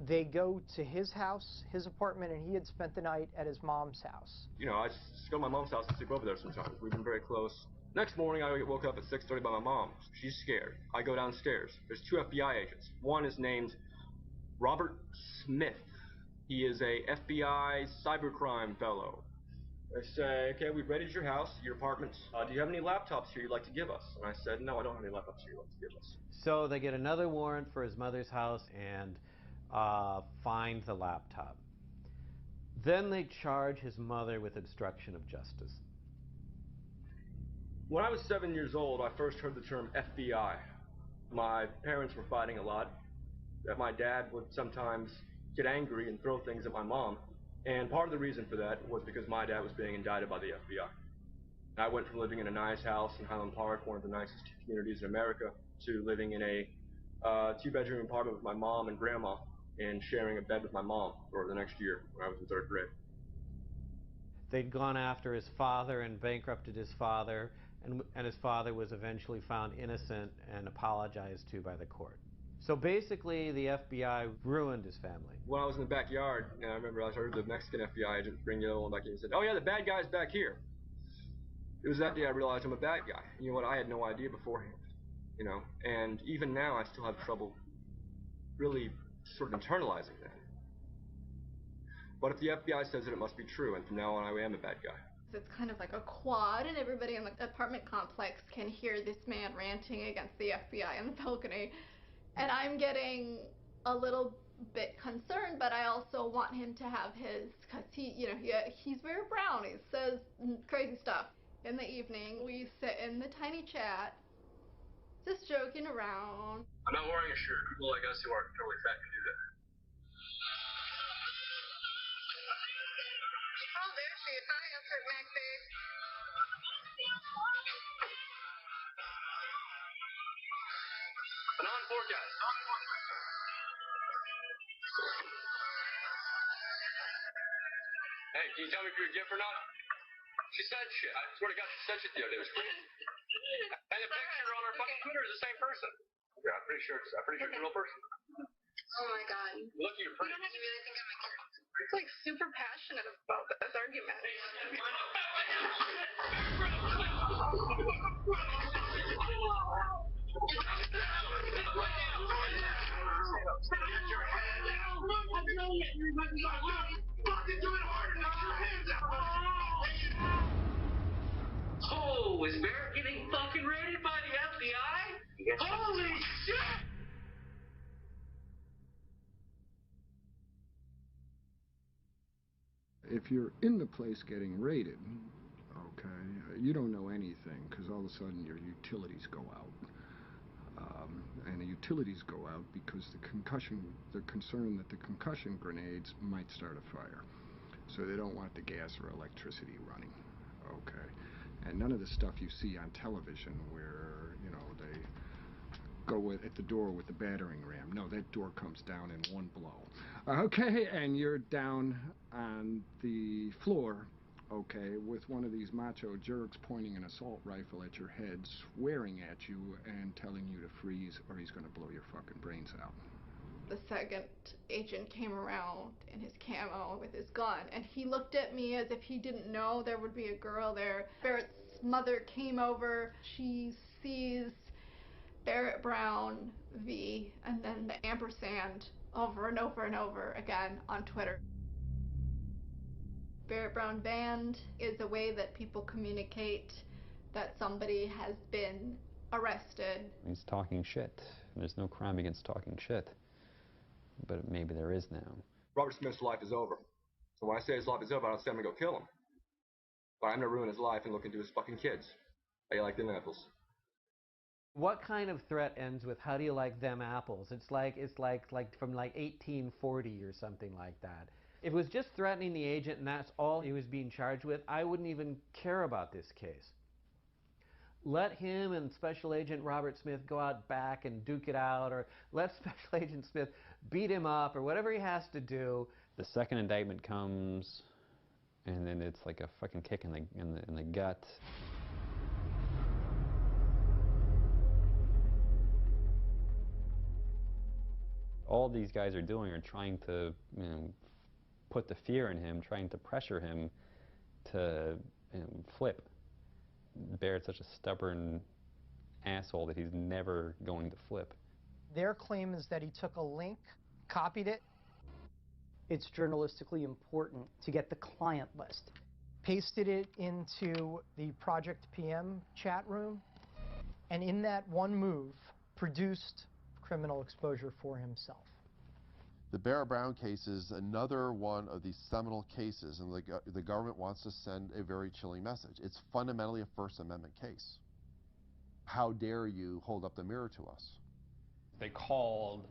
They go to his house, his apartment, and he had spent the night at his mom's house. I just go to my mom's house and sleep over there sometimes. We've been very close. Next morning, I get woke up at 6:30 by my mom. She's scared. I go downstairs. There's 2 FBI agents. One is named Robert Smith. He is a FBI cybercrime fellow. They say, okay, we've raided your house, your apartment. Do you have any laptops here you'd like to give us? And I said, no, I don't have any laptops here you'd like to give us. So they get another warrant for his mother's house and find the laptop. Then they charge his mother with obstruction of justice. When I was 7 years old, I first heard the term FBI. My parents were fighting a lot. My dad would sometimes get angry and throw things at my mom. And part of the reason for that was because my dad was being indicted by the FBI. I went from living in a nice house in Highland Park, one of the nicest communities in America, to living in a 2-bedroom apartment with my mom and grandma and sharing a bed with my mom for the next year when I was in 3rd grade. They'd gone after his father and bankrupted his father, and his father was eventually found innocent and apologized to by the court. So basically, the FBI ruined his family. When I was in the backyard, I remember I heard the Mexican FBI agent bring the other one back in and said, oh yeah, the bad guy's back here. It was that day I realized I'm a bad guy. You know what, I had no idea beforehand. And even now I still have trouble really sort of internalizing that. But if the FBI says it, it must be true, and from now on I am a bad guy. It's kind of like a quad, and everybody in the apartment complex can hear this man ranting against the FBI on the balcony. And I'm getting a little bit concerned, but I also want him to have his, because he's very brown. He says crazy stuff. In the evening, we sit in the tiny chat, just joking around. I'm not wearing a shirt. People like us who are totally fat can do that. Oh, there she is. Hi, Insert Maxie. An on forecast. Hey, can you tell me if you're a GIF or not? She said shit. I swear to God, she said shit the other day. It was crazy. And the picture on her fucking Twitter is the same person. Yeah, I'm pretty sure it's a real person. Oh my god. Look, you're pretty. You don't have to really think I'm like super passionate about this argument. Oh, is Barrett getting fucking raided by the FBI? Holy shit! If you're in the place getting raided, okay, you don't know anything because all of a sudden your utilities go out. And the utilities go out because they're concerned that the concussion grenades might start a fire. So they don't want the gas or electricity running, okay? And none of the stuff you see on television where, you know, they go at the door with the battering ram. No, that door comes down in one blow. Okay, and you're down on the floor, okay, with one of these macho jerks pointing an assault rifle at your head, swearing at you and telling you to freeze or he's going to blow your fucking brains out. The second agent came around in his camo with his gun, and he looked at me as if he didn't know there would be a girl there. Barrett's mother came over. She sees Barrett Brown V and then the ampersand over and over and over again on Twitter. Barrett Brown banned is a way that people communicate that somebody has been arrested. He's talking shit. There's no crime against talking shit. But maybe there is now. Robert Smith's life is over. So when I say his life is over, I don't say I'm gonna go kill him. But I'm gonna ruin his life and look into his fucking kids. How you like them apples? What kind of threat ends with "How do you like them apples"? It's like from like 1840 or something like that. If it was just threatening the agent and that's all he was being charged with, I wouldn't even care about this case. Let him and Special Agent Robert Smith go out back and duke it out, or let Special Agent Smith beat him up, or whatever he has to do. The second indictment comes, and then it's like a fucking kick in the gut. All these guys are doing are trying to, you know, put the fear in him, trying to pressure him to, you know, flip. Barrett's such a stubborn asshole that he's never going to flip. Their claim is that he took a link, copied it. It's journalistically important to get the client list. Pasted it into the Project PM chat room, and in that one move, produced criminal exposure for himself. The Barrett Brown case is another one of these seminal cases, and the government wants to send a very chilling message. It's fundamentally a First Amendment case. How dare you hold up the mirror to us? They called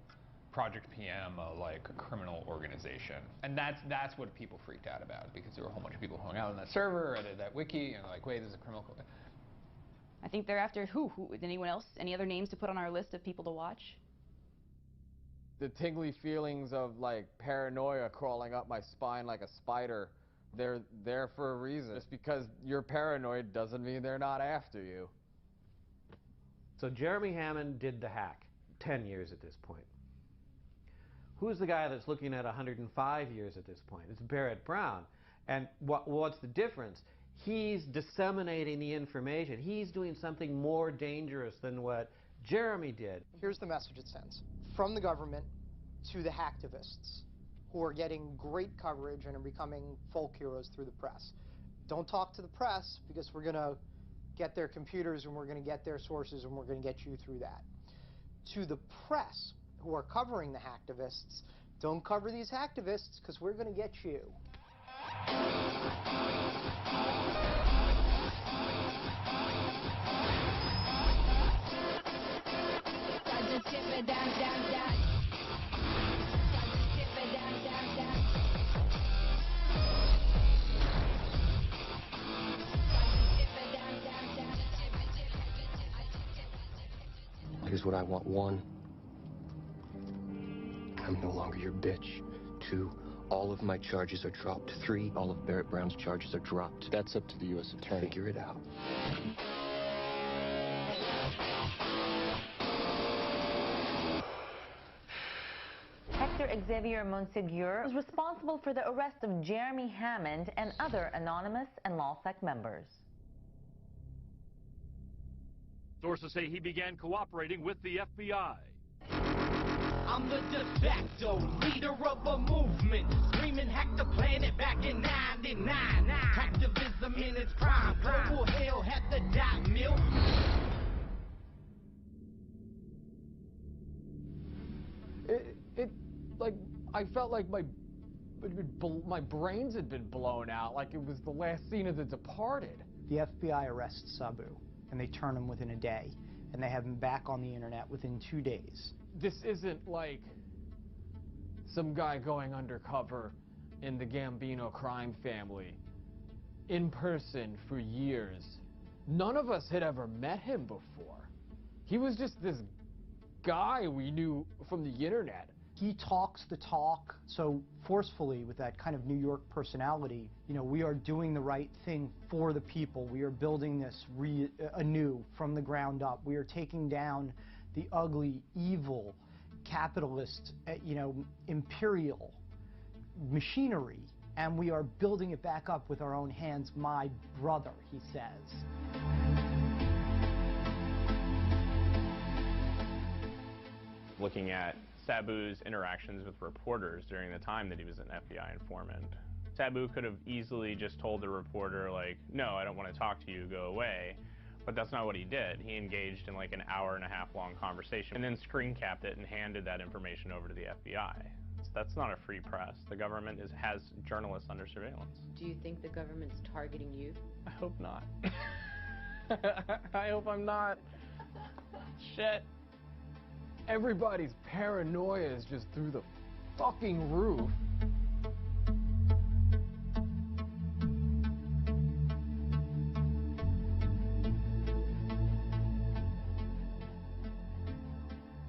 Project PM like a criminal organization, and that's what people freaked out about, because there were a whole bunch of people who hung out on that server or that wiki and like, wait, this is a criminal. I think they're after who? Anyone else? Any other names to put on our list of people to watch? The tingly feelings of like paranoia crawling up my spine like a spider, they're there for a reason. Just because you're paranoid doesn't mean they're not after you. So Jeremy Hammond did the hack, 10 years at this point. Who's the guy that's looking at 105 years at this point? It's Barrett Brown. And what's the difference? He's disseminating the information. He's doing something more dangerous than what Jeremy did. Here's the message it sends from the government to the hacktivists who are getting great coverage and are becoming folk heroes through the press. Don't talk to the press, because we're going to get their computers and we're going to get their sources and we're going to get you through that. To the press who are covering the hacktivists, don't cover these hacktivists, because we're going to get you. Here's what I want. 1, I'm no longer your bitch. 2, All of my charges are dropped. 3, all of Barrett Brown's charges are dropped. That's up to the U.S. Attorney. Figure it out. Hector Xavier Monsegur was responsible for the arrest of Jeremy Hammond and other anonymous and LawSec members. Sources say he began cooperating with the FBI. I'm the de facto leader of a movement, screaming hack the planet back in 99. Activism in its prime, global hell had the dot mill. Like, I felt like my brains had been blown out, like it was the last scene of The Departed. The FBI arrests Sabu, and they turn him within a day, and they have him back on the internet within 2 days. This isn't like some guy going undercover in the Gambino crime family in person for years. None of us had ever met him before. He was just this guy we knew from the internet. He talks the talk so forcefully with that kind of New York personality. You know, we are doing the right thing for the people. We are building this anew from the ground up. We are taking down the ugly, evil, capitalist, imperial machinery, and we are building it back up with our own hands, my brother, he says. Looking at Sabu's interactions with reporters during the time that he was an FBI informant. Sabu could have easily just told the reporter, like, no, I don't want to talk to you, go away. But that's not what he did. He engaged in like an hour-and-a-half-long conversation and then screen capped it and handed that information over to the FBI. So that's not a free press. The government has journalists under surveillance. Do you think the government's targeting you? I hope not. I hope I'm not. Shit. Everybody's paranoia is just through the fucking roof.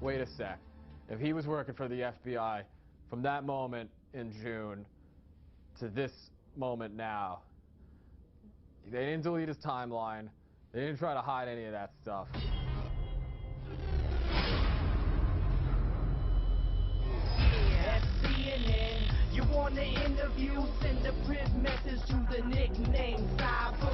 Wait a sec. If he was working for the FBI from that moment in June to this moment now, they didn't delete his timeline. They didn't try to hide any of that stuff. CNN, you want the interview? Send a print message to the nickname Sabu.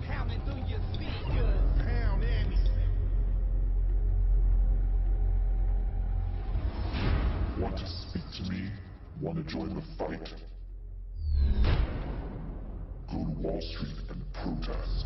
Pounding through your speakers. Pound anything. Want to speak to me? Want to join the fight? Go to Wall Street and protest.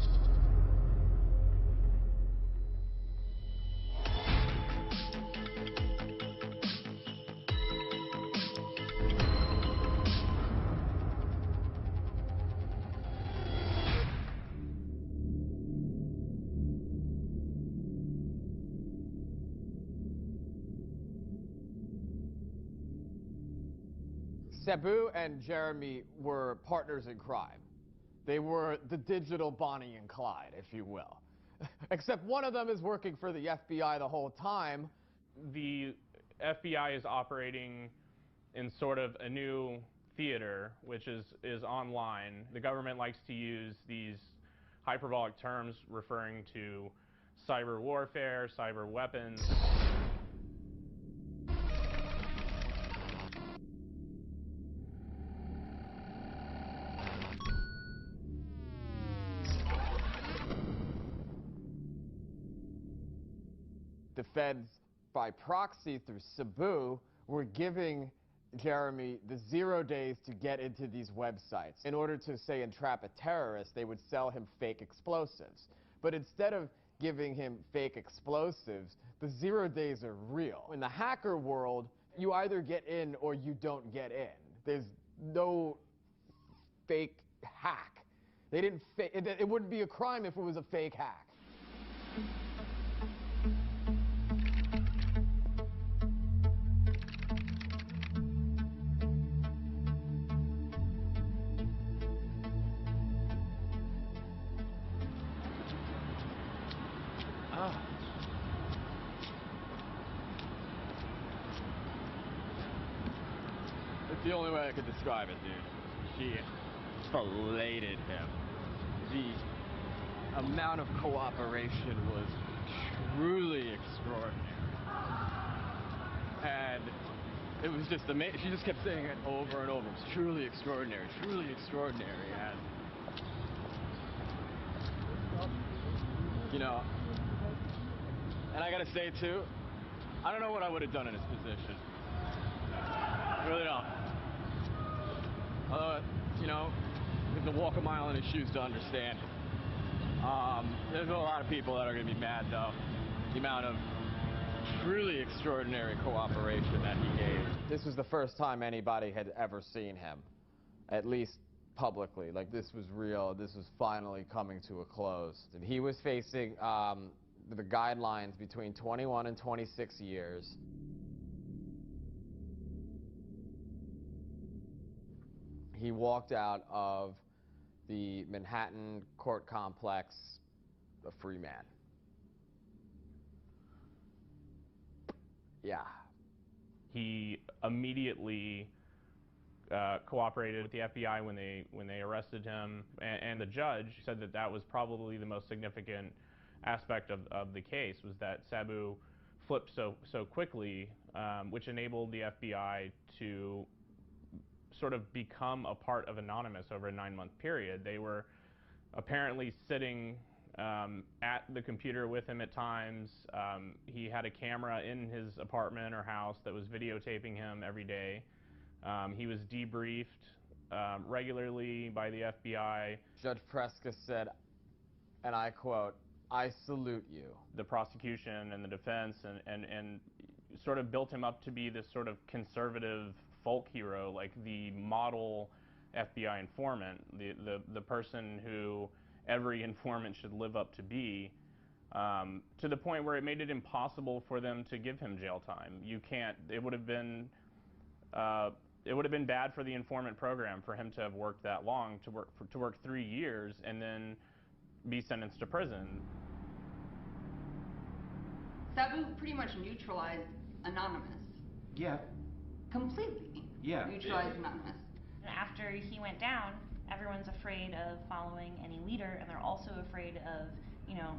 Sabu and Jeremy were partners in crime. They were the digital Bonnie and Clyde, if you will. Except one of them is working for the FBI the whole time. The FBI is operating in sort of a new theater, which is online. The government likes to use these hyperbolic terms referring to cyber warfare, cyber weapons. The feds, by proxy through Sabu, were giving Jeremy the 0 days to get into these websites. In order to, say, entrap a terrorist, they would sell him fake explosives. But instead of giving him fake explosives, the 0 days are real. In the hacker world, you either get in or you don't get in. There's no fake hack. They didn't it wouldn't be a crime if it was a fake hack. It's the only way I could describe it, dude. She filleted him. The amount of cooperation was truly extraordinary. And it was just amazing. She just kept saying it over and over. It was truly extraordinary, truly extraordinary. And, you know, and I gotta say too, I don't know what I would have done in his position. I really don't. Although, you know, you have to walk a mile in his shoes to understand it. There's a lot of people that are going to be mad, though. The amount of truly extraordinary cooperation that he gave. This was the first time anybody had ever seen him, at least publicly. Like, this was real. This was finally coming to a close. And he was facing the guidelines between 21 and 26 years. He walked out of the Manhattan court complex a free man. Yeah. He immediately cooperated with the FBI when they arrested him, and the judge said that that was probably the most significant aspect of the case, was that Sabu flipped so quickly, which enabled the FBI to sort of become a part of Anonymous over a 9-month period. They were apparently sitting at the computer with him at times. He had a camera in his apartment or house that was videotaping him every day. He was debriefed regularly by the FBI. Judge Preska said, and I quote, "I salute you." The prosecution and the defense and sort of built him up to be this sort of conservative folk hero, like the model FBI informant, the person who every informant should live up to be, to the point where it made it impossible for them to give him jail time. You can't. It would have been bad for the informant program for him to have worked that long, to work 3 years and then be sentenced to prison. Sabu pretty much neutralized Anonymous. Yeah. Completely. Yeah. Neutralized Anonymous. After he went down, everyone's afraid of following any leader, and they're also afraid of, you know,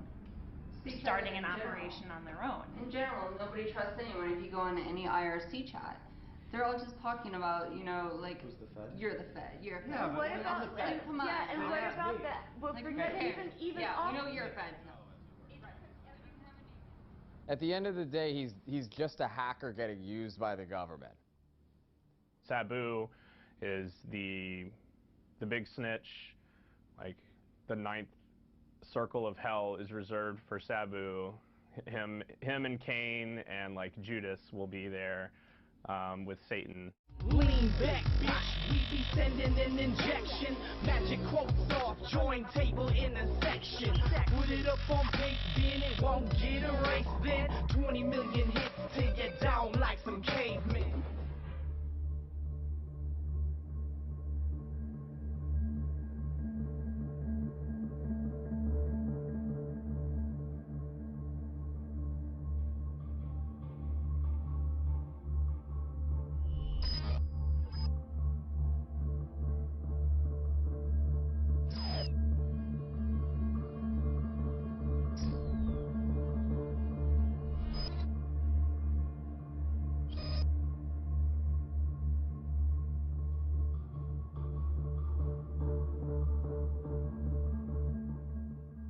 starting an operation on their own. In general, nobody trusts anyone. If you go on any IRC chat, they're all just talking about, you know, like, Who's the Fed? You're the Fed. You're a Fed. Yeah, what about the Fed? Come on. Yeah, and what about that? Well, Like, forget even yeah, all. we know you're a Fed. At the end of the day, he's just a hacker getting used by the government. Sabu is the big snitch. Like, the 9th circle of hell is reserved for Sabu. Him and Cain and like Judas will be there with Satan. Lean back, bitch, we be sending an injection. Magic quotes off, join table intersection. Put it up on base, then it won't get erased. Then 20 million hits till you're down like some cavemen.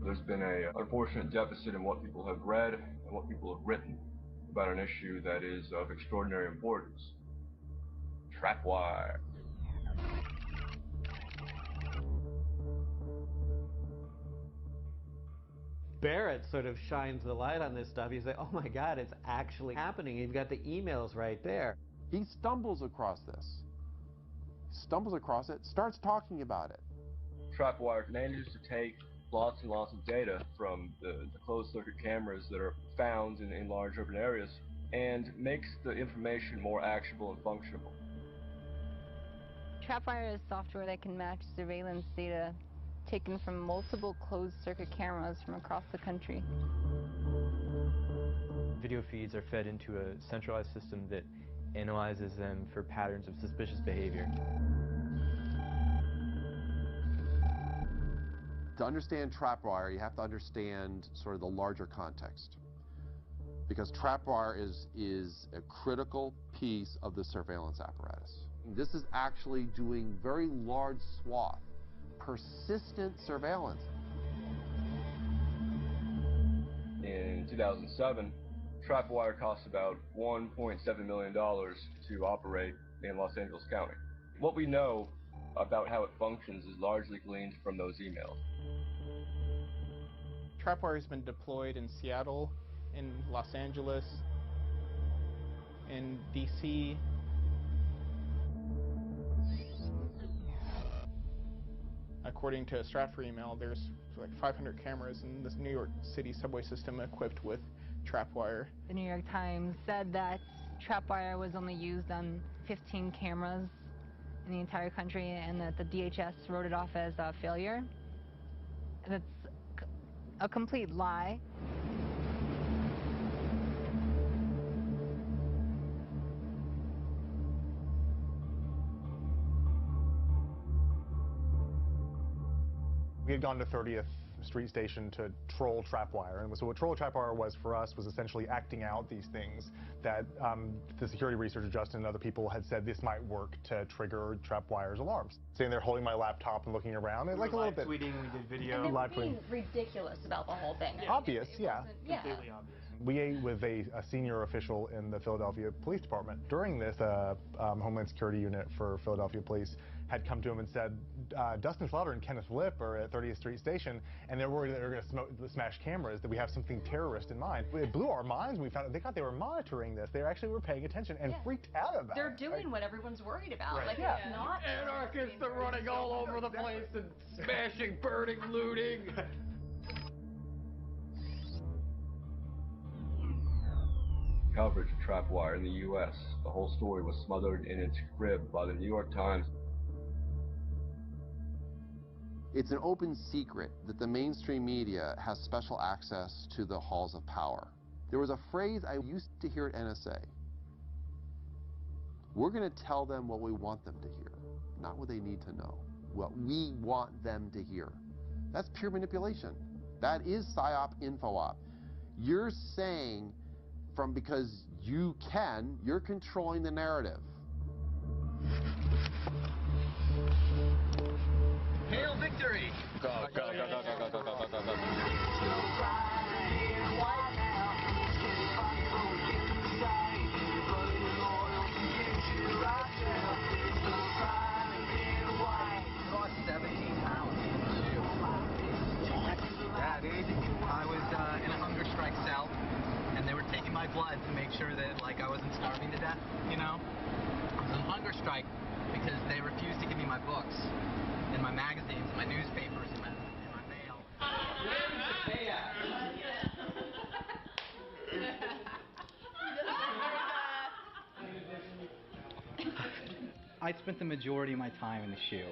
There's been an unfortunate deficit in what people have read and what people have written about an issue that is of extraordinary importance. Trapwire. Barrett sort of shines the light on this stuff. He's like, oh my God, it's actually happening. You've got the emails right there. He stumbles across this. Stumbles across it, starts talking about it. Trapwire manages to take lots and lots of data from the closed circuit cameras that are found in large urban areas and makes the information more actionable and functional. Trapwire is software that can match surveillance data taken from multiple closed circuit cameras from across the country. Video feeds are fed into a centralized system that analyzes them for patterns of suspicious behavior. To understand trapwire, you have to understand sort of the larger context. Because trapwire is a critical piece of the surveillance apparatus. This is actually doing very large swath, persistent surveillance. In 2007, trapwire cost about $1.7 million to operate in Los Angeles County. What we know about how it functions is largely gleaned from those emails. Trapwire has been deployed in Seattle, in Los Angeles, in DC. According to a Stratfor email, there's like 500 cameras in this New York City subway system equipped with trapwire. The New York Times said that trapwire was only used on 15 cameras in the entire country and that the DHS wrote it off as a failure. That's a complete lie. We had gone to 30th Street Station to troll trapwire, and so what troll trapwire was for us was essentially acting out these things that the security researcher Justin and other people had said this might work to trigger trapwire's alarms. Sitting there holding my laptop and looking around, and like a little bit. Tweeting, we did video. And live they were being tweeting. ridiculous about the whole thing. Obvious, yeah. Completely obvious. We ate with a senior official in the Philadelphia Police Department. During this, Homeland Security unit for Philadelphia Police had come to him and said, Dustin Slaughter and Kenneth Lip are at 30th Street Station, and they're worried that they're going to smash cameras, that we have something terrorist in mind. It blew our minds when we found out they thought they were monitoring this. They actually were paying attention and freaked out about They're it. doing what everyone's worried about. Right. Like, Yeah. it's not Anarchists are running all over the place and smashing, burning, looting. Coverage of trapwire in the U.S. The whole story was smothered in its crib by the New York Times. It's an open secret that the mainstream media has special access to the halls of power. There was a phrase I used to hear at NSA. We're going to tell them what we want them to hear, not what they need to know. What we want them to hear. That's pure manipulation. That is PSYOP, info-op. You're saying because you can, you're controlling the narrative. Hail victory! Go, go, go, go, go, go, go, go, go, go. Yeah, dude. I was in a hunger strike cell, and they were taking my blood to make sure that, like, I wasn't starving to death, you know? I was on hunger strike because they refused to give me my books, and my magazines, my newspapers, and my mail. I spent the majority of my time in the SHU.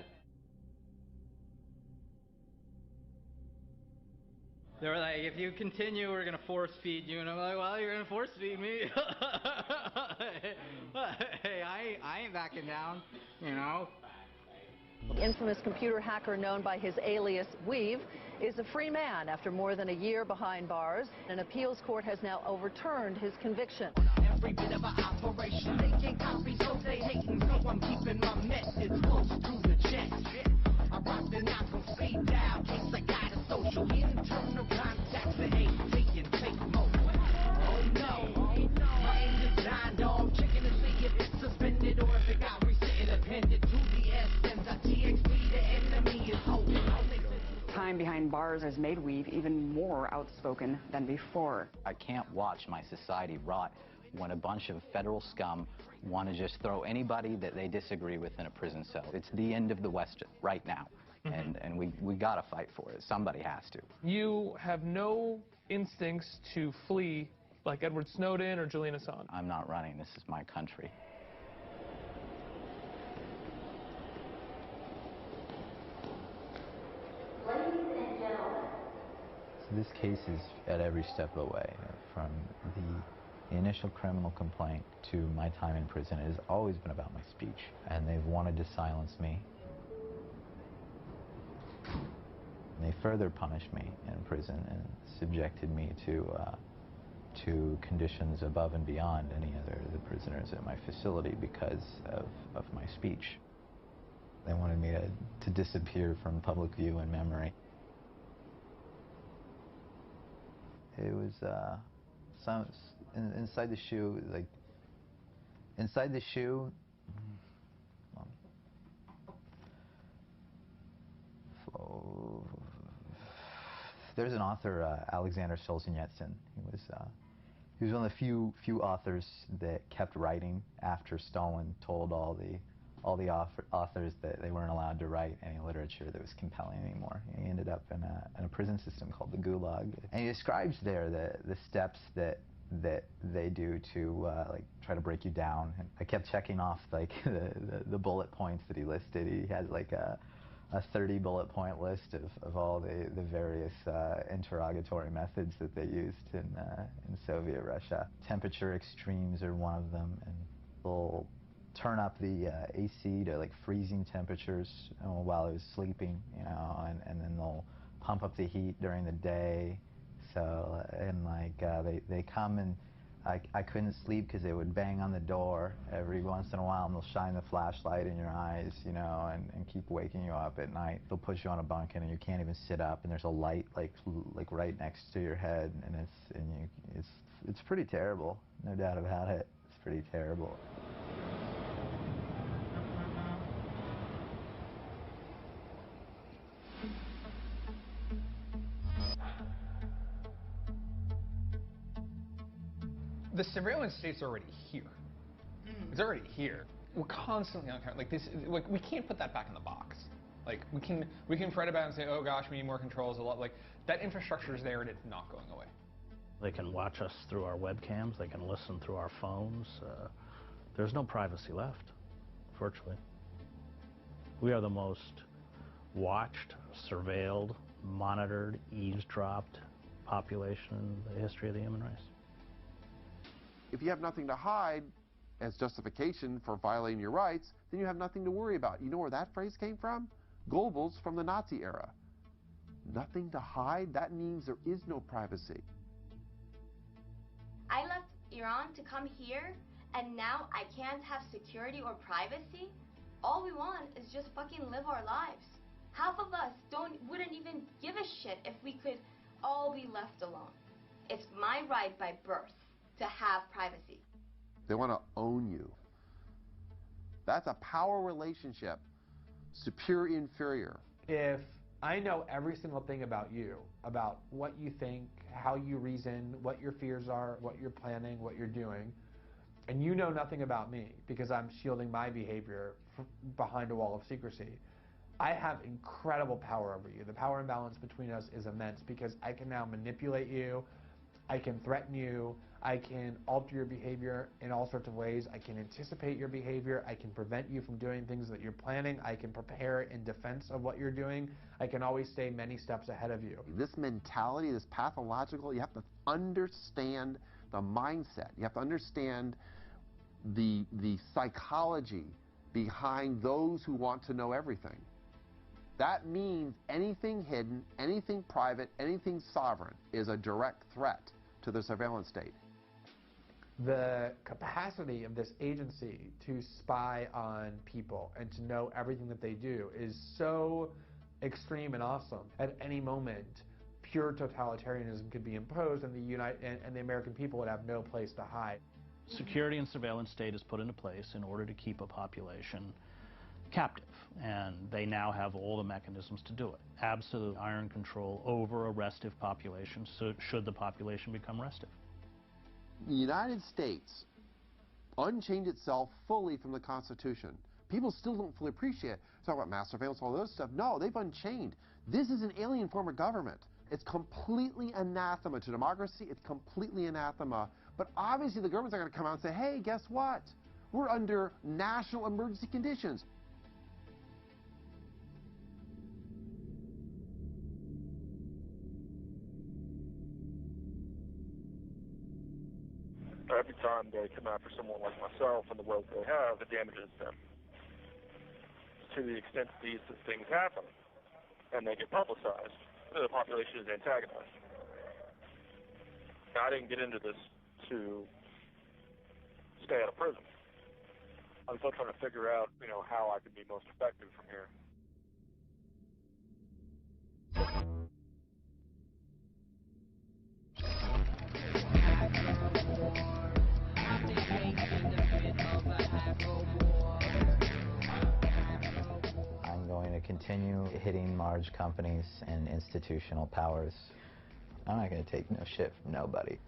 They were like, if you continue, we're going to force feed you. And I'm like, well, you're going to force feed me? Hey, I ain't backing down, you know? The infamous computer hacker known by his alias Weave is a free man after more than a year behind bars. An appeals court has now overturned his conviction. Every bit of an operation, they can't copy, so they hating, so I'm keeping my message close to the chest. I rock the knock from speed down, case I got a social internal contacts that ain't taking take mode. Oh no, I ain't designed dog, checking to see if it's suspended or if it got reset and appended to the SMs.txt. The enemy is holding. Time behind bars has made Weave even more outspoken than before. I can't watch my society rot when a bunch of federal scum want to just throw anybody that they disagree with in a prison cell. It's the end of the West right now, and we got to fight for it. Somebody has to. You have no instincts to flee like Edward Snowden or Julian Assange. I'm not running. This is my country. So this case is at every step of the way, from the The initial criminal complaint to my time in prison has always been about my speech, and they've wanted to silence me. They further punished me in prison and subjected me to conditions above and beyond any other of the prisoners at my facility because of my speech. They wanted me to disappear from public view and memory. It was inside the shoe, like inside the shoe. There's an author, Alexander Solzhenitsyn. He was one of the few authors that kept writing after Stalin told all the authors that they weren't allowed to write any literature that was compelling anymore. He ended up in a prison system called the Gulag, and he describes there the steps that they do to like try to break you down. And I kept checking off like the bullet points that he listed. He had like a 30 bullet point list of all the various interrogatory methods that they used in Soviet Russia. Temperature extremes are one of them, and they'll turn up the AC to like freezing temperatures while I was sleeping, you know, and then they'll pump up the heat during the day. So, and like they come and I couldn't sleep because they would bang on the door every once in a while, and they'll shine the flashlight in your eyes, you know, and keep waking you up at night. They'll put you on a bunk and you can't even sit up, and there's a light like right next to your head, and it's pretty terrible, no doubt about it. It's pretty terrible. The surveillance state's already here. It's already here. We're constantly on camera. Like this, like we can't put that back in the box. Like we can fret about it and say, oh gosh, we need more controls. A lot like that infrastructure is there and it's not going away. They can watch us through our webcams. They can listen through our phones. There's no privacy left, virtually. We are the most watched, surveilled, monitored, eavesdropped population in the history of the human race. If you have nothing to hide as justification for violating your rights, then you have nothing to worry about. You know where that phrase came from? Goebbels from the Nazi era. Nothing to hide? That means there is no privacy. I left Iran to come here, and now I can't have security or privacy? All we want is just fucking live our lives. Half of us wouldn't even give a shit if we could all be left alone. It's my right by birth to have privacy. They want to own you. That's a power relationship, superior-inferior. If I know every single thing about you, about what you think, how you reason, what your fears are, what you're planning, what you're doing, and you know nothing about me because I'm shielding my behavior behind a wall of secrecy, I have incredible power over you. The power imbalance between us is immense because I can now manipulate you, I can threaten you, I can alter your behavior in all sorts of ways, I can anticipate your behavior, I can prevent you from doing things that you're planning, I can prepare in defense of what you're doing, I can always stay many steps ahead of you. This mentality, this pathological, you have to understand the mindset, you have to understand the psychology behind those who want to know everything. That means anything hidden, anything private, anything sovereign is a direct threat to the surveillance state. The capacity of this agency to spy on people and to know everything that they do is so extreme and awesome. At any moment, pure totalitarianism could be imposed, and the American people would have no place to hide. Security and surveillance state is put into place in order to keep a population captive, and they now have all the mechanisms to do it. Absolute iron control over a restive population, so should the population become restive. The United States unchained itself fully from the Constitution. People still don't fully appreciate it. Talk about mass surveillance, all those stuff. No, they've unchained. This is an alien form of government. It's completely anathema to democracy. It's completely anathema. But obviously the governments are going to come out and say, hey, guess what? We're under national emergency conditions. Every time they come after someone like myself and the wealth they have, it damages them. To the extent that these things happen and they get publicized, the population is antagonized. Now, I didn't get into this to stay out of prison. I'm still trying to figure out, how I can be most effective from here. I'm going to continue hitting large companies and institutional powers. I'm not going to take no shit from nobody.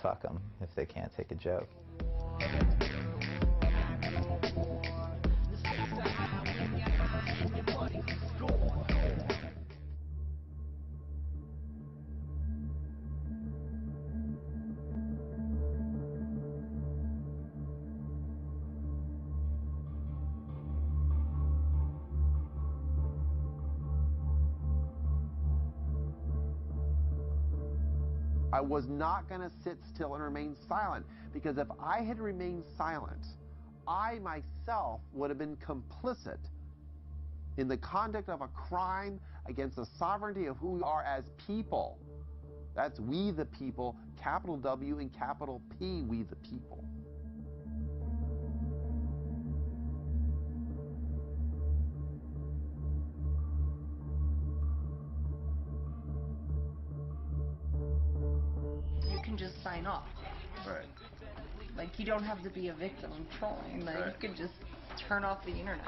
Fuck them if they can't take a joke. I was not going to sit still and remain silent, because if I had remained silent, I myself would have been complicit in the conduct of a crime against the sovereignty of who we are as people. That's we the people, capital W and capital P, we the people. You can just sign off. Right. Like, you don't have to be a victim of trolling. Like, Right. you can just turn off the internet.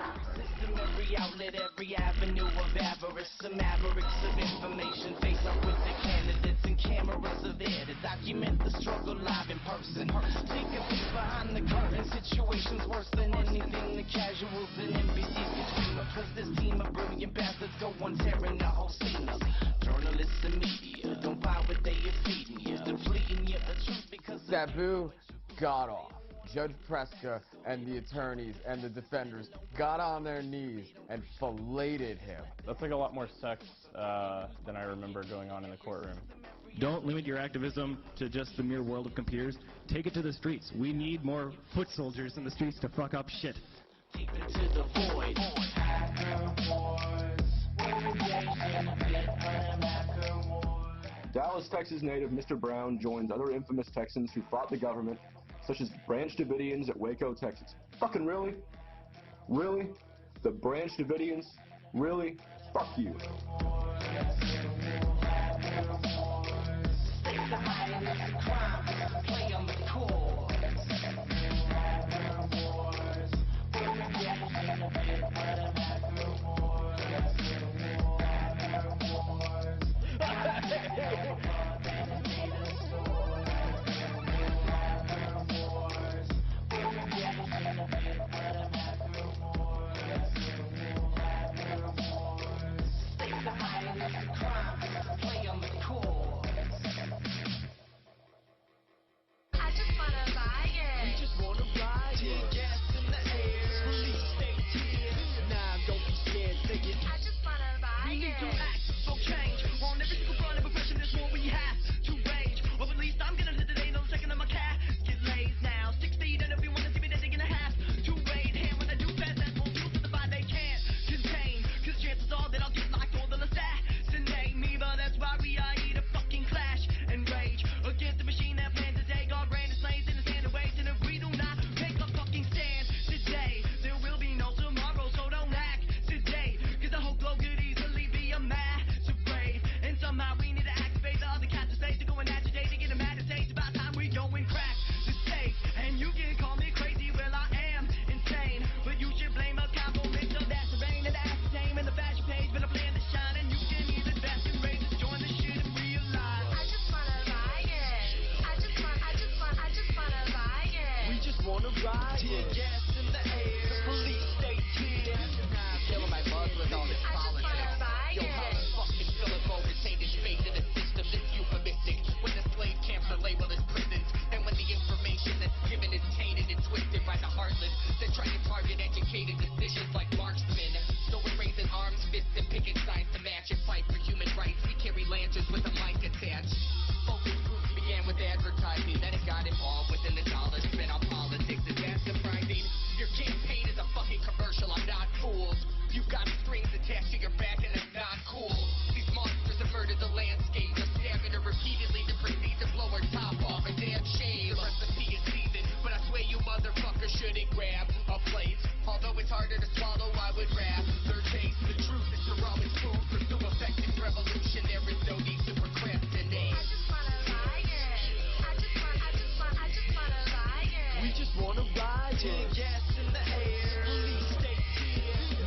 Every outlet, every avenue of avarice, some mavericks of information face up with the candidates and cameras are there to document the struggle live in person. Take a peek behind the curtain, situations worse than anything the casuals and NBCs can dream of, cause this team of brilliant bastards go on tearing the whole scene up. Journalists and media don't buy what they are feeding you, depleting you the truth because Sabu got off. Judge Preska and the attorneys and the defenders got on their knees and filleted him. That's like a lot more sex than I remember going on in the courtroom. Don't limit your activism to just the mere world of computers. Take it to the streets. We need more foot soldiers in the streets to fuck up shit. deep into the void. Dallas, Texas native Mr. Brown joins other infamous Texans who fought the government, such as Branch Davidians at Waco, Texas. Fucking really? Really? The Branch Davidians? Really? Fuck you. With a mic attached. Focus groups began with advertising, then it got involved with an Tear gas in the air. Police state fear.